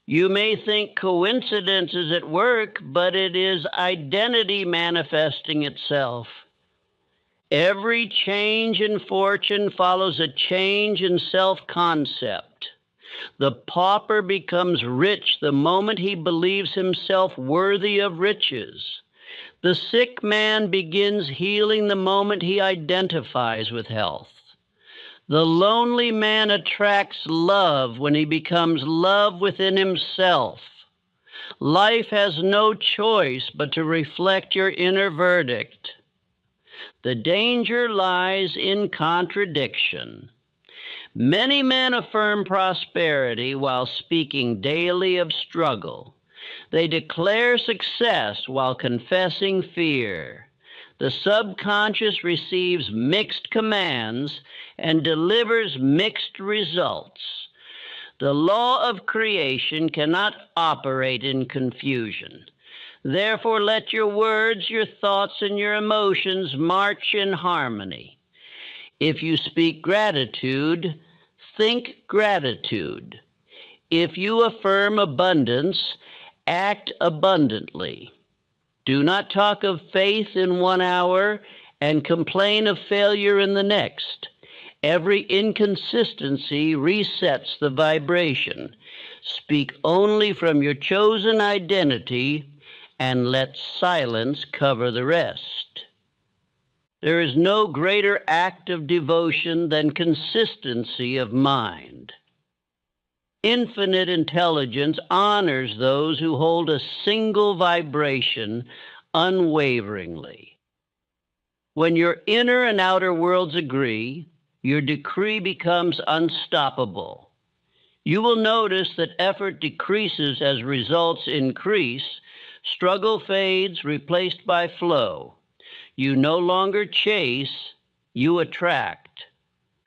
You may think coincidence is at work, but it is identity manifesting itself. Every change in fortune follows a change in self-concept. The pauper becomes rich the moment he believes himself worthy of riches. The sick man begins healing the moment he identifies with health. The lonely man attracts love when he becomes love within himself. Life has no choice but to reflect your inner verdict. The danger lies in contradiction. Many men affirm prosperity while speaking daily of struggle. They declare success while confessing fear. The subconscious receives mixed commands and delivers mixed results. The law of creation cannot operate in confusion. Therefore, let your words, your thoughts, and your emotions march in harmony. If you speak gratitude, think gratitude. If you affirm abundance, act abundantly. Do not talk of faith in 1 hour and complain of failure in the next. Every inconsistency resets the vibration. Speak only from your chosen identity and let silence cover the rest. There is no greater act of devotion than consistency of mind. Infinite intelligence honors those who hold a single vibration unwaveringly. When your inner and outer worlds agree, your decree becomes unstoppable. You will notice that effort decreases as results increase, struggle fades, replaced by flow. You no longer chase, you attract.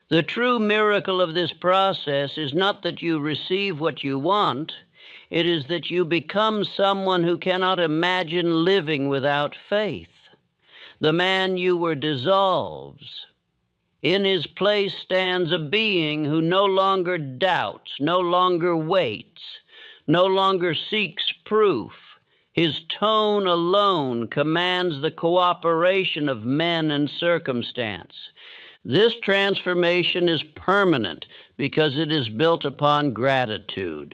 The true miracle of this process is not that you receive what you want, it is that you become someone who cannot imagine living without faith. The man you were dissolves. In his place stands a being who no longer doubts, no longer waits, no longer seeks proof. His tone alone commands the cooperation of men and circumstance. This transformation is permanent because it is built upon gratitude.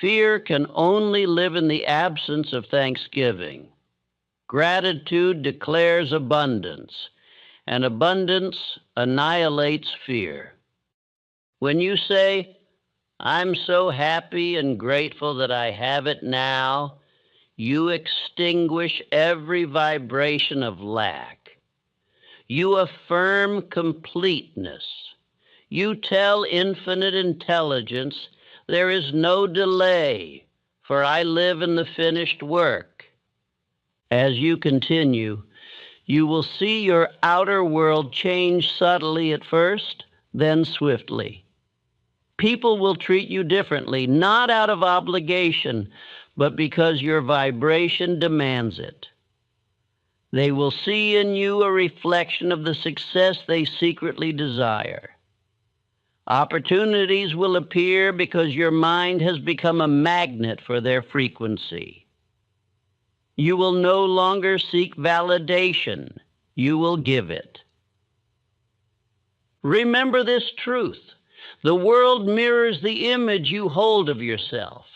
Fear can only live in the absence of thanksgiving. Gratitude declares abundance, and abundance annihilates fear. When you say, I'm so happy and grateful that I have it now, you extinguish every vibration of lack. You affirm completeness. You tell infinite intelligence, there is no delay, for I live in the finished work. As you continue, you will see your outer world change subtly at first, then swiftly. People will treat you differently, not out of obligation, but because your vibration demands it. They will see in you a reflection of the success they secretly desire. Opportunities will appear because your mind has become a magnet for their frequency. You will no longer seek validation. You will give it. Remember this truth. The world mirrors the image you hold of yourself.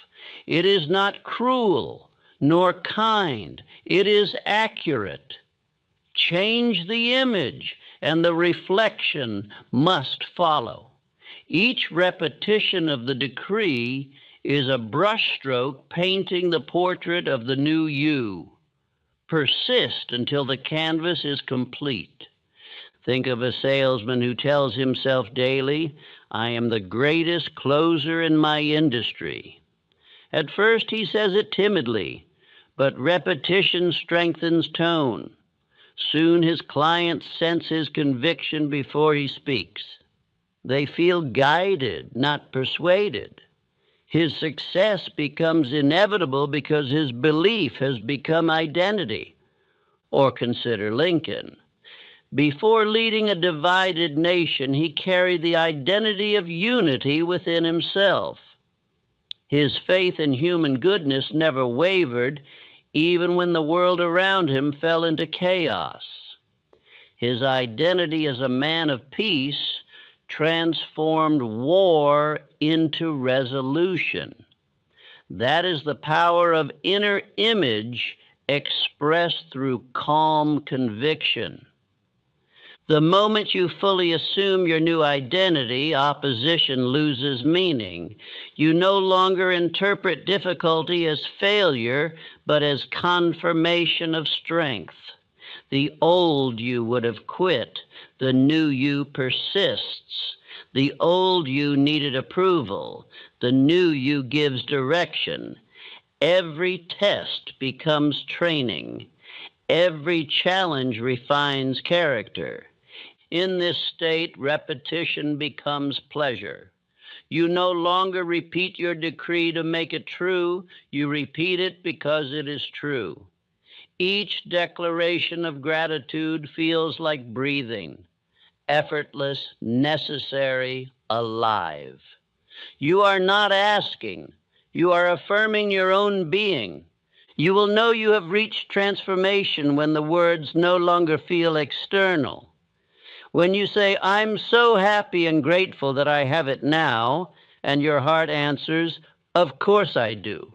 It is not cruel nor kind. It is accurate. Change the image, and the reflection must follow. Each repetition of the decree is a brushstroke painting the portrait of the new you. Persist until the canvas is complete. Think of a salesman who tells himself daily, I am the greatest closer in my industry. At first he says it timidly, but repetition strengthens tone. Soon his clients sense his conviction before he speaks. They feel guided, not persuaded. His success becomes inevitable because his belief has become identity. Or consider Lincoln. Before leading a divided nation, he carried the identity of unity within himself. His faith in human goodness never wavered, even when the world around him fell into chaos. His identity as a man of peace transformed war into resolution. That is the power of inner image expressed through calm conviction. The moment you fully assume your new identity, opposition loses meaning. You no longer interpret difficulty as failure, but as confirmation of strength. The old you would have quit. The new you persists. The old you needed approval. The new you gives direction. Every test becomes training. Every challenge refines character. In this state, repetition becomes pleasure. You no longer repeat your decree to make it true. You repeat it because it is true. Each declaration of gratitude feels like breathing, effortless, necessary, alive. You are not asking. You are affirming your own being. You will know you have reached transformation when the words no longer feel external. When you say, I'm so happy and grateful that I have it now, and your heart answers, of course I do.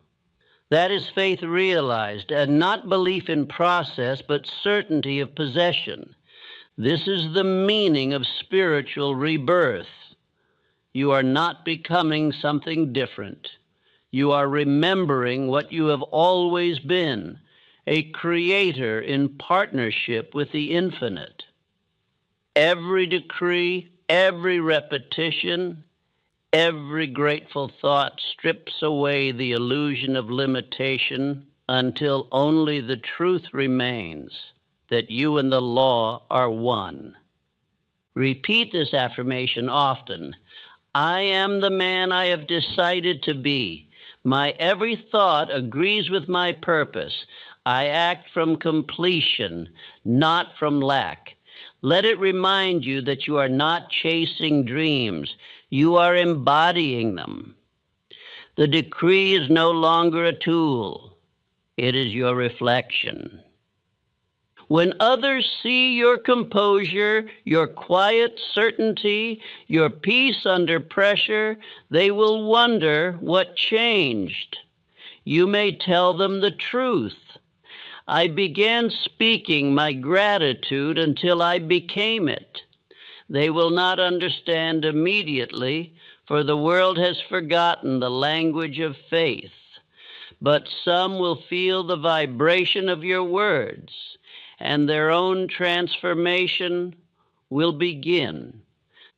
That is faith realized, and not belief in process, but certainty of possession. This is the meaning of spiritual rebirth. You are not becoming something different. You are remembering what you have always been, a creator in partnership with the infinite. Every decree, every repetition, every grateful thought strips away the illusion of limitation until only the truth remains that you and the law are one. Repeat this affirmation often. I am the man I have decided to be. My every thought agrees with my purpose. I act from completion, not from lack. Let it remind you that you are not chasing dreams. You are embodying them. The decree is no longer a tool. It is your reflection. When others see your composure, your quiet certainty, your peace under pressure, they will wonder what changed. You may tell them the truth. I began speaking my gratitude until I became it. They will not understand immediately, for the world has forgotten the language of faith. But some will feel the vibration of your words, and their own transformation will begin.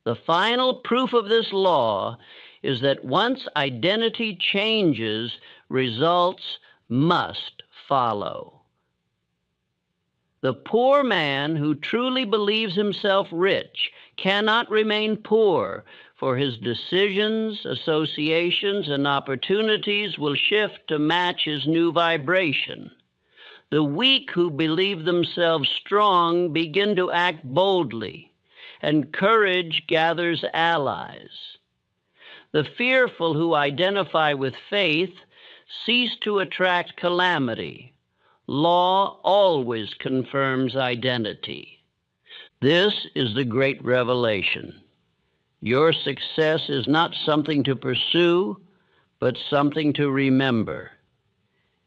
The final proof of this law is that once identity changes, results must follow. The poor man who truly believes himself rich cannot remain poor, for his decisions, associations, and opportunities will shift to match his new vibration. The weak who believe themselves strong begin to act boldly, and courage gathers allies. The fearful who identify with faith cease to attract calamity. Law always confirms identity. This is the great revelation. Your success is not something to pursue, but something to remember.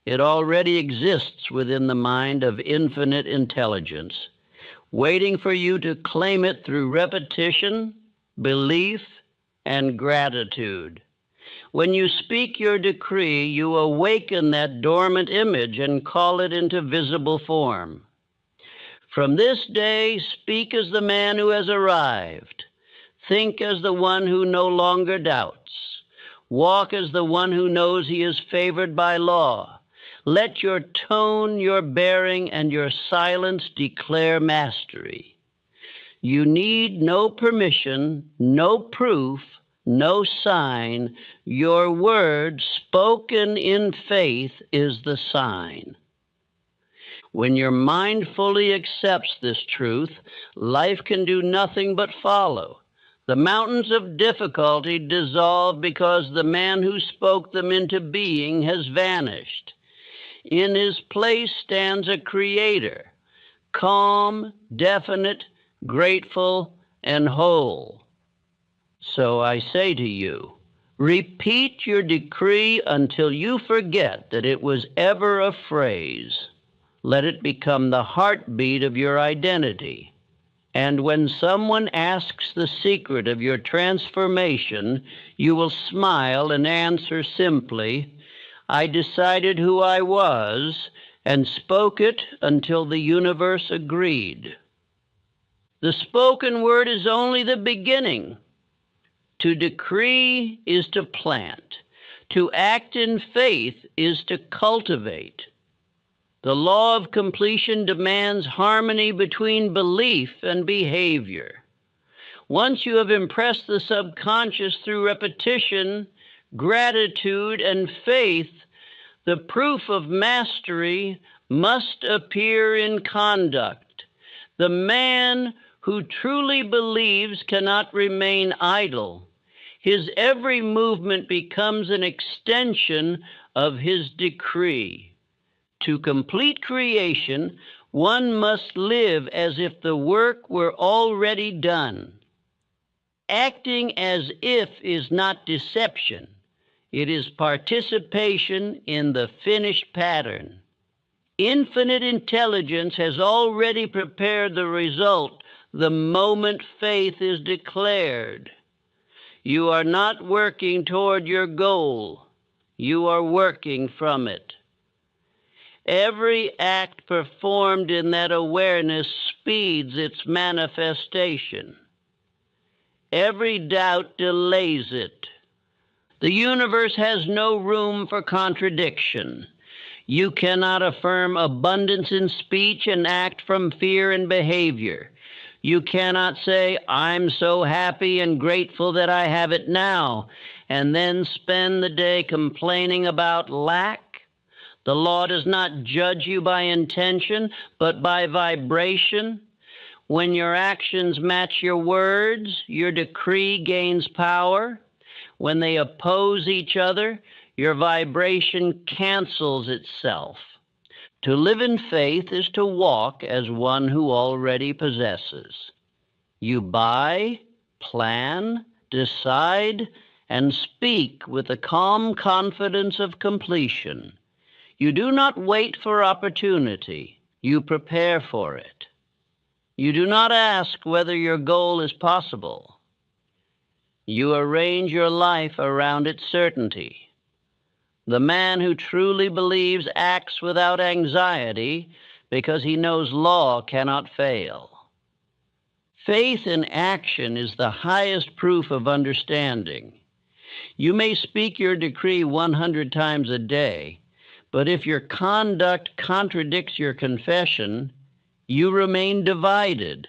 It already exists within the mind of infinite intelligence, waiting for you to claim it through repetition, belief, and gratitude. When you speak your decree, you awaken that dormant image and call it into visible form. From this day, speak as the man who has arrived. Think as the one who no longer doubts. Walk as the one who knows he is favored by law. Let your tone, your bearing, and your silence declare mastery. You need no permission, no proof, no sign. Your word spoken in faith is the sign. When your mind fully accepts this truth, life can do nothing but follow. The mountains of difficulty dissolve because the man who spoke them into being has vanished. In his place stands a creator, calm, definite, grateful, and whole. So I say to you, repeat your decree until you forget that it was ever a phrase. Let it become the heartbeat of your identity. And when someone asks the secret of your transformation, you will smile and answer simply, I decided who I was and spoke it until the universe agreed. The spoken word is only the beginning. To decree is to plant. To act in faith is to cultivate. The law of completion demands harmony between belief and behavior. Once you have impressed the subconscious through repetition, gratitude, and faith, the proof of mastery must appear in conduct. The man who truly believes cannot remain idle. His every movement becomes an extension of his decree. To complete creation, one must live as if the work were already done. Acting as if is not deception. It is participation in the finished pattern. Infinite intelligence has already prepared the result the moment faith is declared. You are not working toward your goal. You are working from it. Every act performed in that awareness speeds its manifestation. Every doubt delays it. The universe has no room for contradiction. You cannot affirm abundance in speech and act from fear in behavior. You cannot say, I'm so happy and grateful that I have it now, and then spend the day complaining about lack. The law does not judge you by intention, but by vibration. When your actions match your words, your decree gains power. When they oppose each other, your vibration cancels itself. To live in faith is to walk as one who already possesses. You buy, plan, decide, and speak with the calm confidence of completion. You do not wait for opportunity. You prepare for it. You do not ask whether your goal is possible. You arrange your life around its certainty. The man who truly believes acts without anxiety because he knows law cannot fail. Faith in action is the highest proof of understanding. You may speak your decree 100 times a day, but if your conduct contradicts your confession, you remain divided.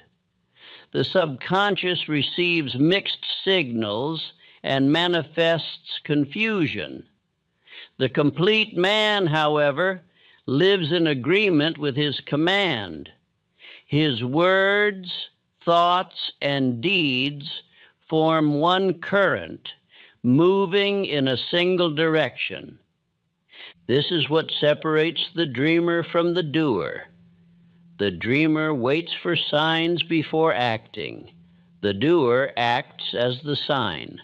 The subconscious receives mixed signals and manifests confusion. The complete man, however, lives in agreement with his command. His words, thoughts, and deeds form one current, moving in a single direction. This is what separates the dreamer from the doer. The dreamer waits for signs before acting. The doer acts as the sign.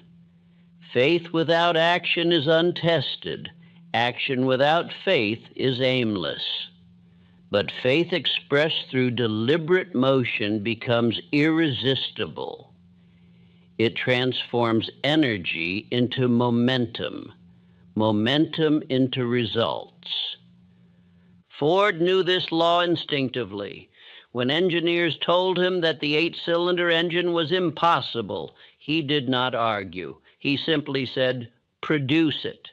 Faith without action is untested. Action without faith is aimless. But faith expressed through deliberate motion becomes irresistible. It transforms energy into momentum, momentum into results. Ford knew this law instinctively. When engineers told him that the 8-cylinder engine was impossible, he did not argue. He simply said, "Produce it."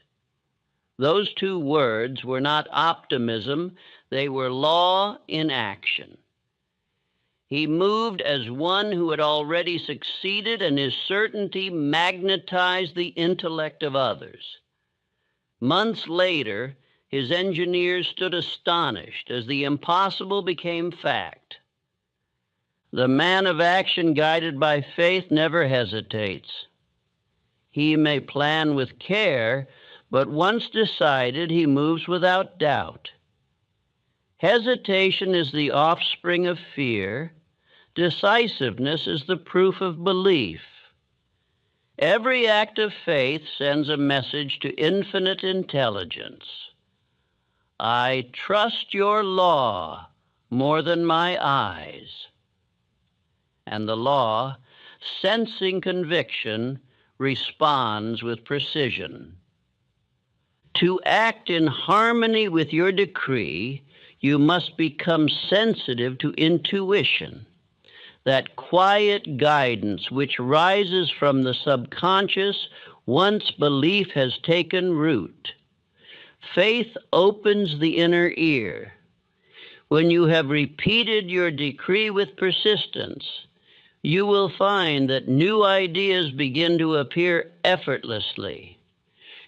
Those two words were not optimism, they were law in action. He moved as one who had already succeeded, and his certainty magnetized the intellect of others. Months later, his engineers stood astonished as the impossible became fact. The man of action guided by faith never hesitates. He may plan with care, but once decided, he moves without doubt. Hesitation is the offspring of fear. Decisiveness is the proof of belief. Every act of faith sends a message to infinite intelligence. I trust your law more than my eyes. And the law, sensing conviction, responds with precision. To act in harmony with your decree, you must become sensitive to intuition, that quiet guidance which rises from the subconscious once belief has taken root. Faith opens the inner ear. When you have repeated your decree with persistence, you will find that new ideas begin to appear effortlessly.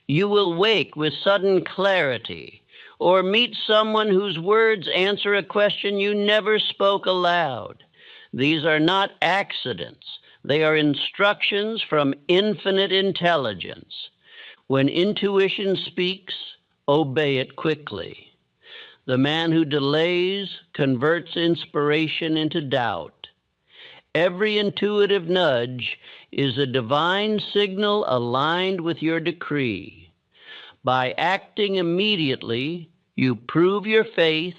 You will wake with sudden clarity, or meet someone whose words answer a question you never spoke aloud. These are not accidents. They are instructions from infinite intelligence. When intuition speaks, obey it quickly. The man who delays converts inspiration into doubt. Every intuitive nudge is a divine signal aligned with your decree. By acting immediately, you prove your faith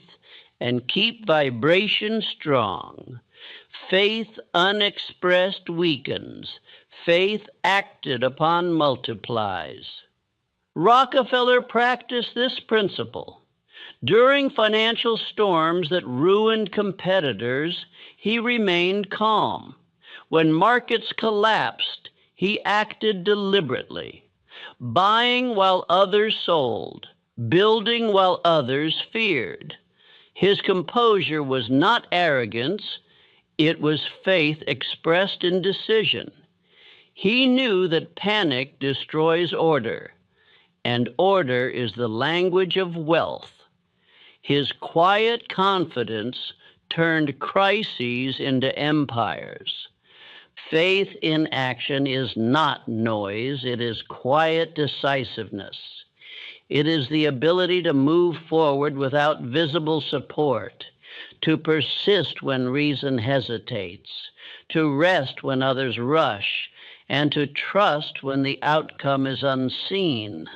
and keep vibration strong. Faith unexpressed weakens. Faith acted upon multiplies. Rockefeller practiced this principle. During financial storms that ruined competitors, he remained calm. When markets collapsed, he acted deliberately, buying while others sold, building while others feared. His composure was not arrogance, it was faith expressed in decision. He knew that panic destroys order, and order is the language of wealth. His quiet confidence turned crises into empires. Faith in action is not noise, it is quiet decisiveness. It is the ability to move forward without visible support, to persist when reason hesitates, to rest when others rush, and to trust when the outcome is unseen.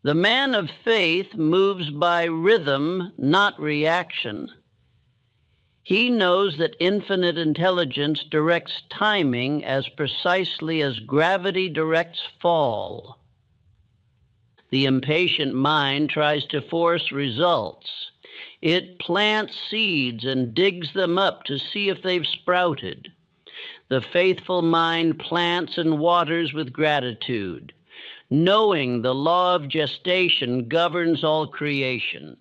The man of faith moves by rhythm, not reaction. He knows that infinite intelligence directs timing as precisely as gravity directs fall. The impatient mind tries to force results. It plants seeds and digs them up to see if they've sprouted. The faithful mind plants and waters with gratitude, knowing the law of gestation governs all creation.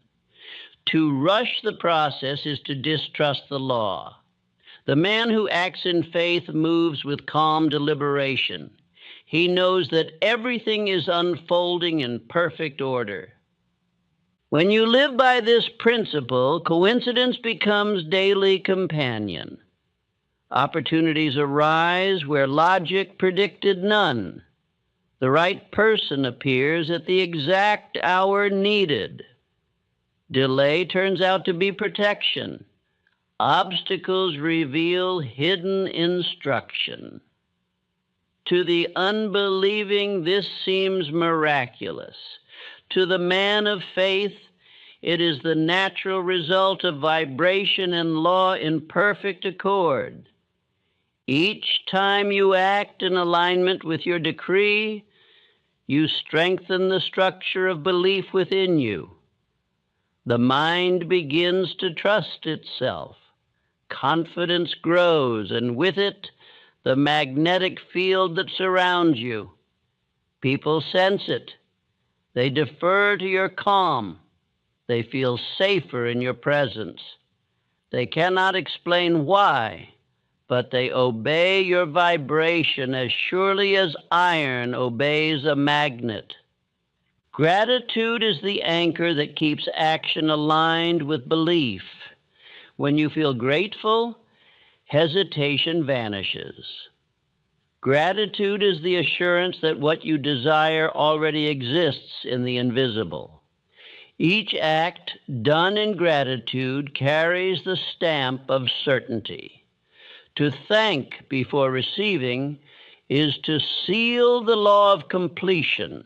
To rush the process is to distrust the law. The man who acts in faith moves with calm deliberation. He knows that everything is unfolding in perfect order. When you live by this principle, coincidence becomes daily companion. Opportunities arise where logic predicted none. The right person appears at the exact hour needed. Delay turns out to be protection. Obstacles reveal hidden instruction. To the unbelieving, this seems miraculous. To the man of faith, it is the natural result of vibration and law in perfect accord. Each time you act in alignment with your decree, you strengthen the structure of belief within you. The mind begins to trust itself. Confidence grows, and with it, the magnetic field that surrounds you. People sense it. They defer to your calm. They feel safer in your presence. They cannot explain why, but they obey your vibration as surely as iron obeys a magnet. Gratitude is the anchor that keeps action aligned with belief. When you feel grateful, hesitation vanishes. Gratitude is the assurance that what you desire already exists in the invisible. Each act done in gratitude carries the stamp of certainty. To thank before receiving is to seal the law of completion.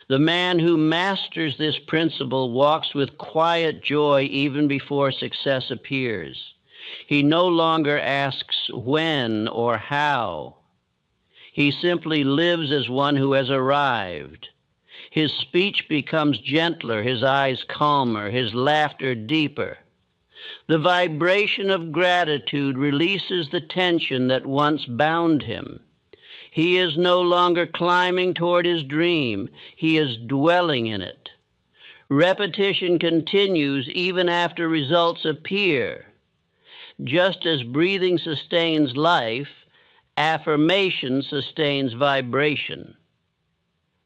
The man who masters this principle walks with quiet joy even before success appears. He no longer asks when or how. He simply lives as one who has arrived. His speech becomes gentler, his eyes calmer, his laughter deeper. The vibration of gratitude releases the tension that once bound him. He is no longer climbing toward his dream. He is dwelling in it. Repetition continues even after results appear. Just as breathing sustains life, affirmation sustains vibration.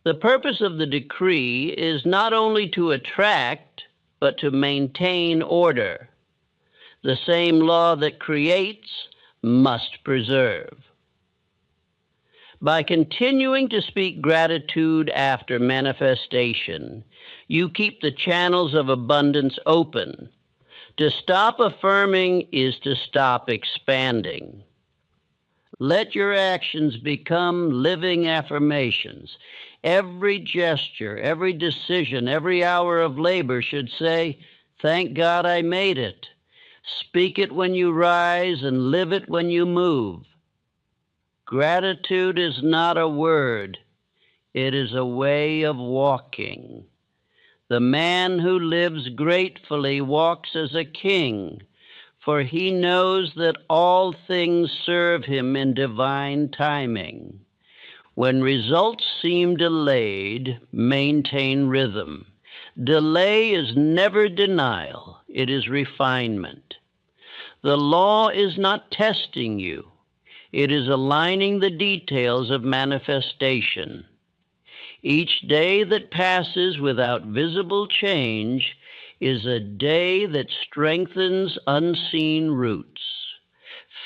The purpose of the decree is not only to attract, but to maintain order. The same law that creates must preserve. By continuing to speak gratitude after manifestation, you keep the channels of abundance open. To stop affirming is to stop expanding. Let your actions become living affirmations. Every gesture, every decision, every hour of labor should say, "Thank God I made it." Speak it when you rise and live it when you move. Gratitude is not a word. It is a way of walking. The man who lives gratefully walks as a king, for he knows that all things serve him in divine timing. When results seem delayed, maintain rhythm. Delay is never denial, it is refinement. The law is not testing you, it is aligning the details of manifestation. Each day that passes without visible change is a day that strengthens unseen roots.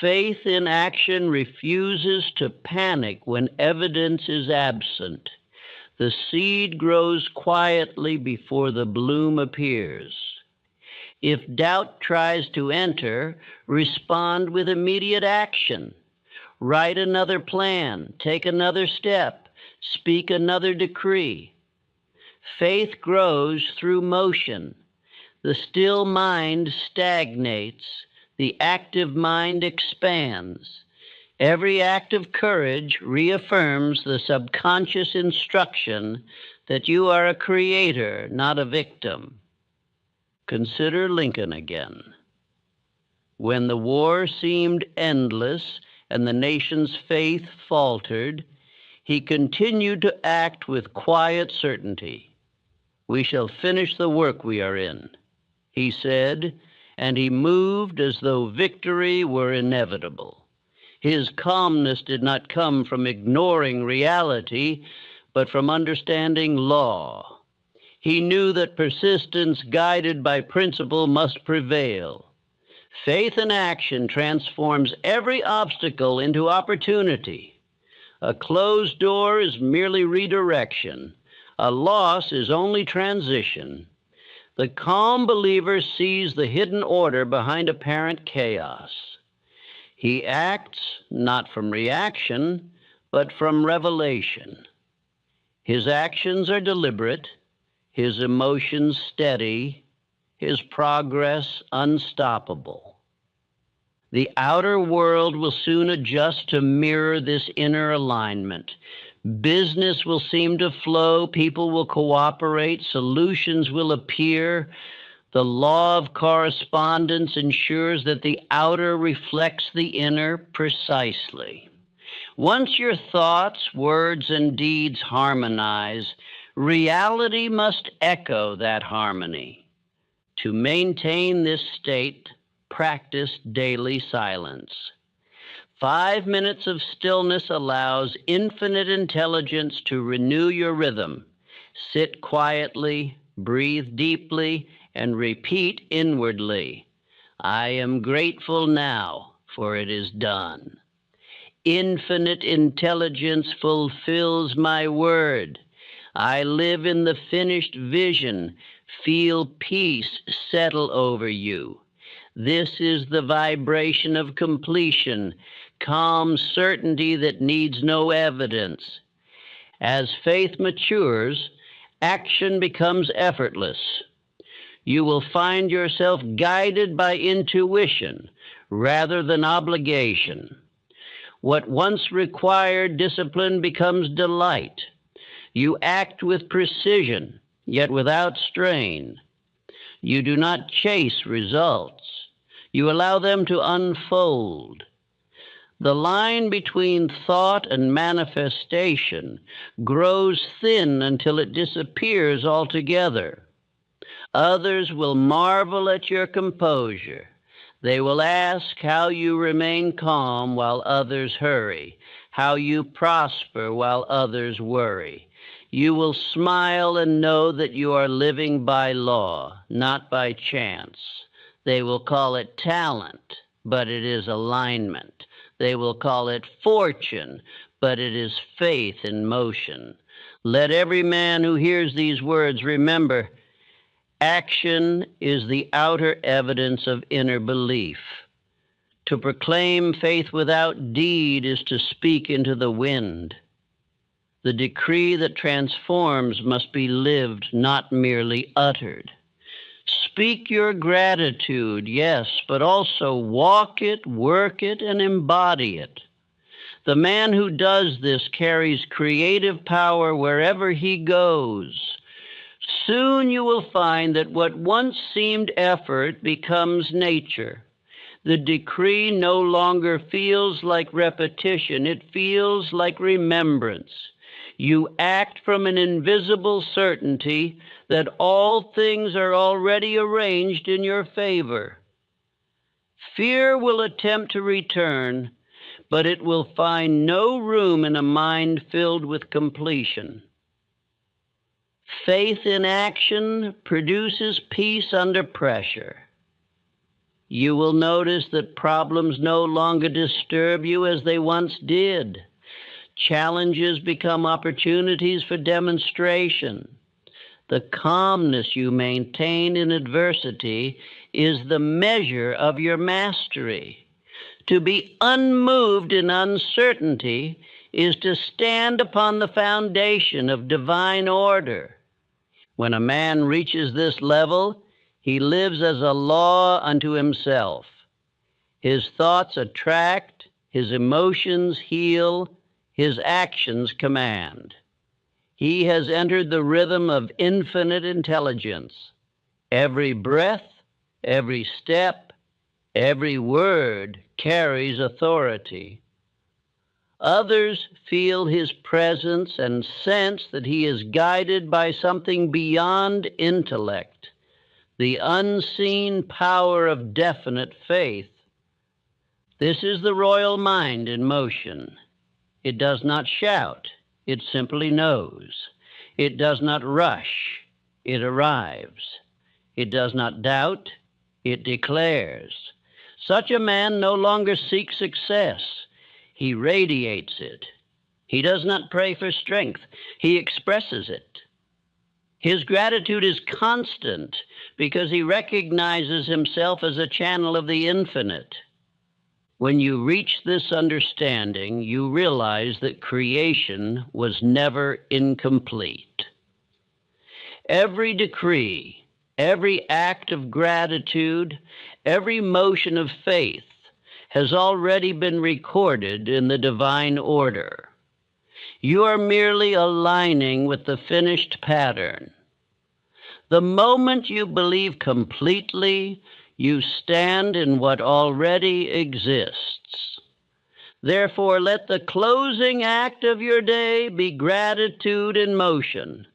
Faith in action refuses to panic when evidence is absent. The seed grows quietly before the bloom appears. If doubt tries to enter, respond with immediate action. Write another plan, take another step, speak another decree. Faith grows through motion. The still mind stagnates, the active mind expands. Every act of courage reaffirms the subconscious instruction that you are a creator, not a victim. Consider Lincoln again. When the war seemed endless and the nation's faith faltered, he continued to act with quiet certainty. "We shall finish the work we are in," he said, and he moved as though victory were inevitable. His calmness did not come from ignoring reality, but from understanding law. He knew that persistence guided by principle must prevail. Faith in action transforms every obstacle into opportunity. A closed door is merely redirection. A loss is only transition. The calm believer sees the hidden order behind apparent chaos. He acts not from reaction, but from revelation. His actions are deliberate, his emotions steady, his progress unstoppable. The outer world will soon adjust to mirror this inner alignment. Business will seem to flow, people will cooperate, solutions will appear. The law of correspondence ensures that the outer reflects the inner precisely. Once your thoughts, words, and deeds harmonize, reality must echo that harmony. To maintain this state, practice daily silence. 5 minutes of stillness allows infinite intelligence to renew your rhythm. Sit quietly, breathe deeply, and repeat inwardly, "I am grateful now, for it is done." Infinite intelligence fulfills my word. I live in the finished vision. Feel peace settle over you. This is the vibration of completion, calm certainty that needs no evidence. As faith matures, action becomes effortless. You will find yourself guided by intuition rather than obligation. What once required discipline becomes delight. You act with precision, yet without strain. You do not chase results. You allow them to unfold. The line between thought and manifestation grows thin until it disappears altogether. Others will marvel at your composure. They will ask how you remain calm while others hurry, how you prosper while others worry. You will smile and know that you are living by law, not by chance. They will call it talent, but it is alignment. They will call it fortune, but it is faith in motion. Let every man who hears these words remember, action is the outer evidence of inner belief. To proclaim faith without deed is to speak into the wind. The decree that transforms must be lived, not merely uttered. Speak your gratitude, yes, but also walk it, work it, and embody it. The man who does this carries creative power wherever he goes. Soon you will find that what once seemed effort becomes nature. The decree no longer feels like repetition, it feels like remembrance. You act from an invisible certainty that all things are already arranged in your favor. Fear will attempt to return, but it will find no room in a mind filled with completion. Faith in action produces peace under pressure. You will notice that problems no longer disturb you as they once did. Challenges become opportunities for demonstration. The calmness you maintain in adversity is the measure of your mastery. To be unmoved in uncertainty is to stand upon the foundation of divine order. When a man reaches this level, he lives as a law unto himself. His thoughts attract, his emotions heal, his actions command. He has entered the rhythm of infinite intelligence. Every breath, every step, every word carries authority. Others feel his presence and sense that he is guided by something beyond intellect, the unseen power of definite faith. This is the royal mind in motion. It does not shout, it simply knows. It does not rush, it arrives. It does not doubt, it declares. Such a man no longer seeks success, he radiates it. He does not pray for strength, he expresses it. His gratitude is constant because he recognizes himself as a channel of the infinite. When you reach this understanding, you realize that creation was never incomplete. Every decree, every act of gratitude, every motion of faith has already been recorded in the divine order. You are merely aligning with the finished pattern. The moment you believe completely, you stand in what already exists. Therefore, let the closing act of your day be gratitude in motion.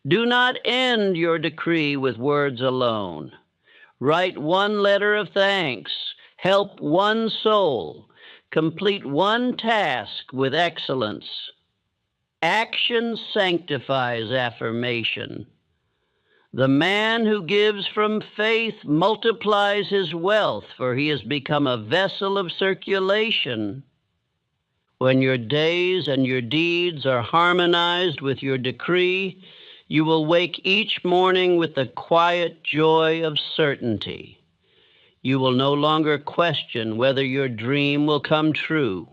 Do not end your decree with words alone. Write one letter of thanks, help one soul, complete one task with excellence. Action sanctifies affirmation. The man who gives from faith multiplies his wealth, for he has become a vessel of circulation. When your days and your deeds are harmonized with your decree, you will wake each morning with the quiet joy of certainty. You will no longer question whether your dream will come true.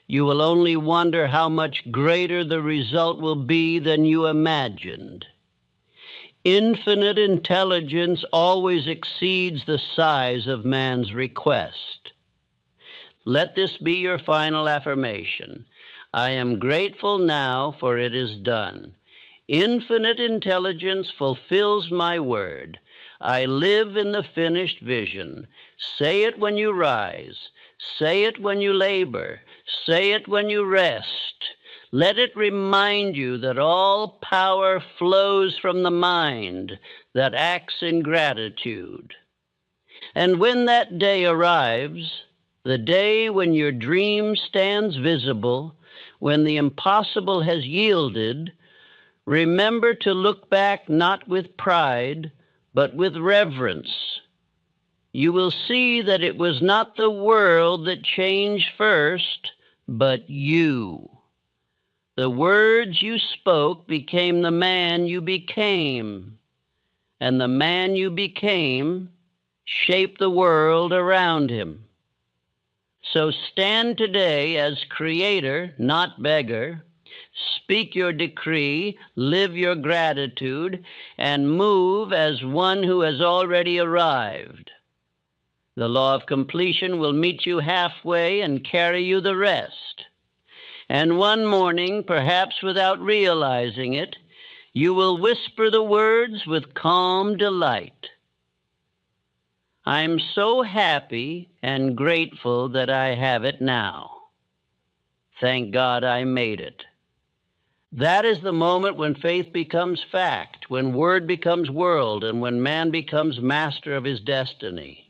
You will only wonder how much greater the result will be than you imagined. Infinite intelligence always exceeds the size of man's request. Let this be your final affirmation. I am grateful now, for it is done. Infinite intelligence fulfills my word. I live in the finished vision. Say it when you rise. Say it when you labor. Say it when you rest. Let it remind you that all power flows from the mind that acts in gratitude. And when that day arrives, the day when your dream stands visible, when the impossible has yielded, remember to look back not with pride, but with reverence. You will see that it was not the world that changed first, but you. The words you spoke became the man you became, and the man you became shaped the world around him. So stand today as creator, not beggar. Speak your decree, live your gratitude, and move as one who has already arrived. The law of completion will meet you halfway and carry you the rest. And one morning, perhaps without realizing it, you will whisper the words with calm delight. I'm so happy and grateful that I have it now. Thank God I made it. That is the moment when faith becomes fact, when word becomes world, and when man becomes master of his destiny.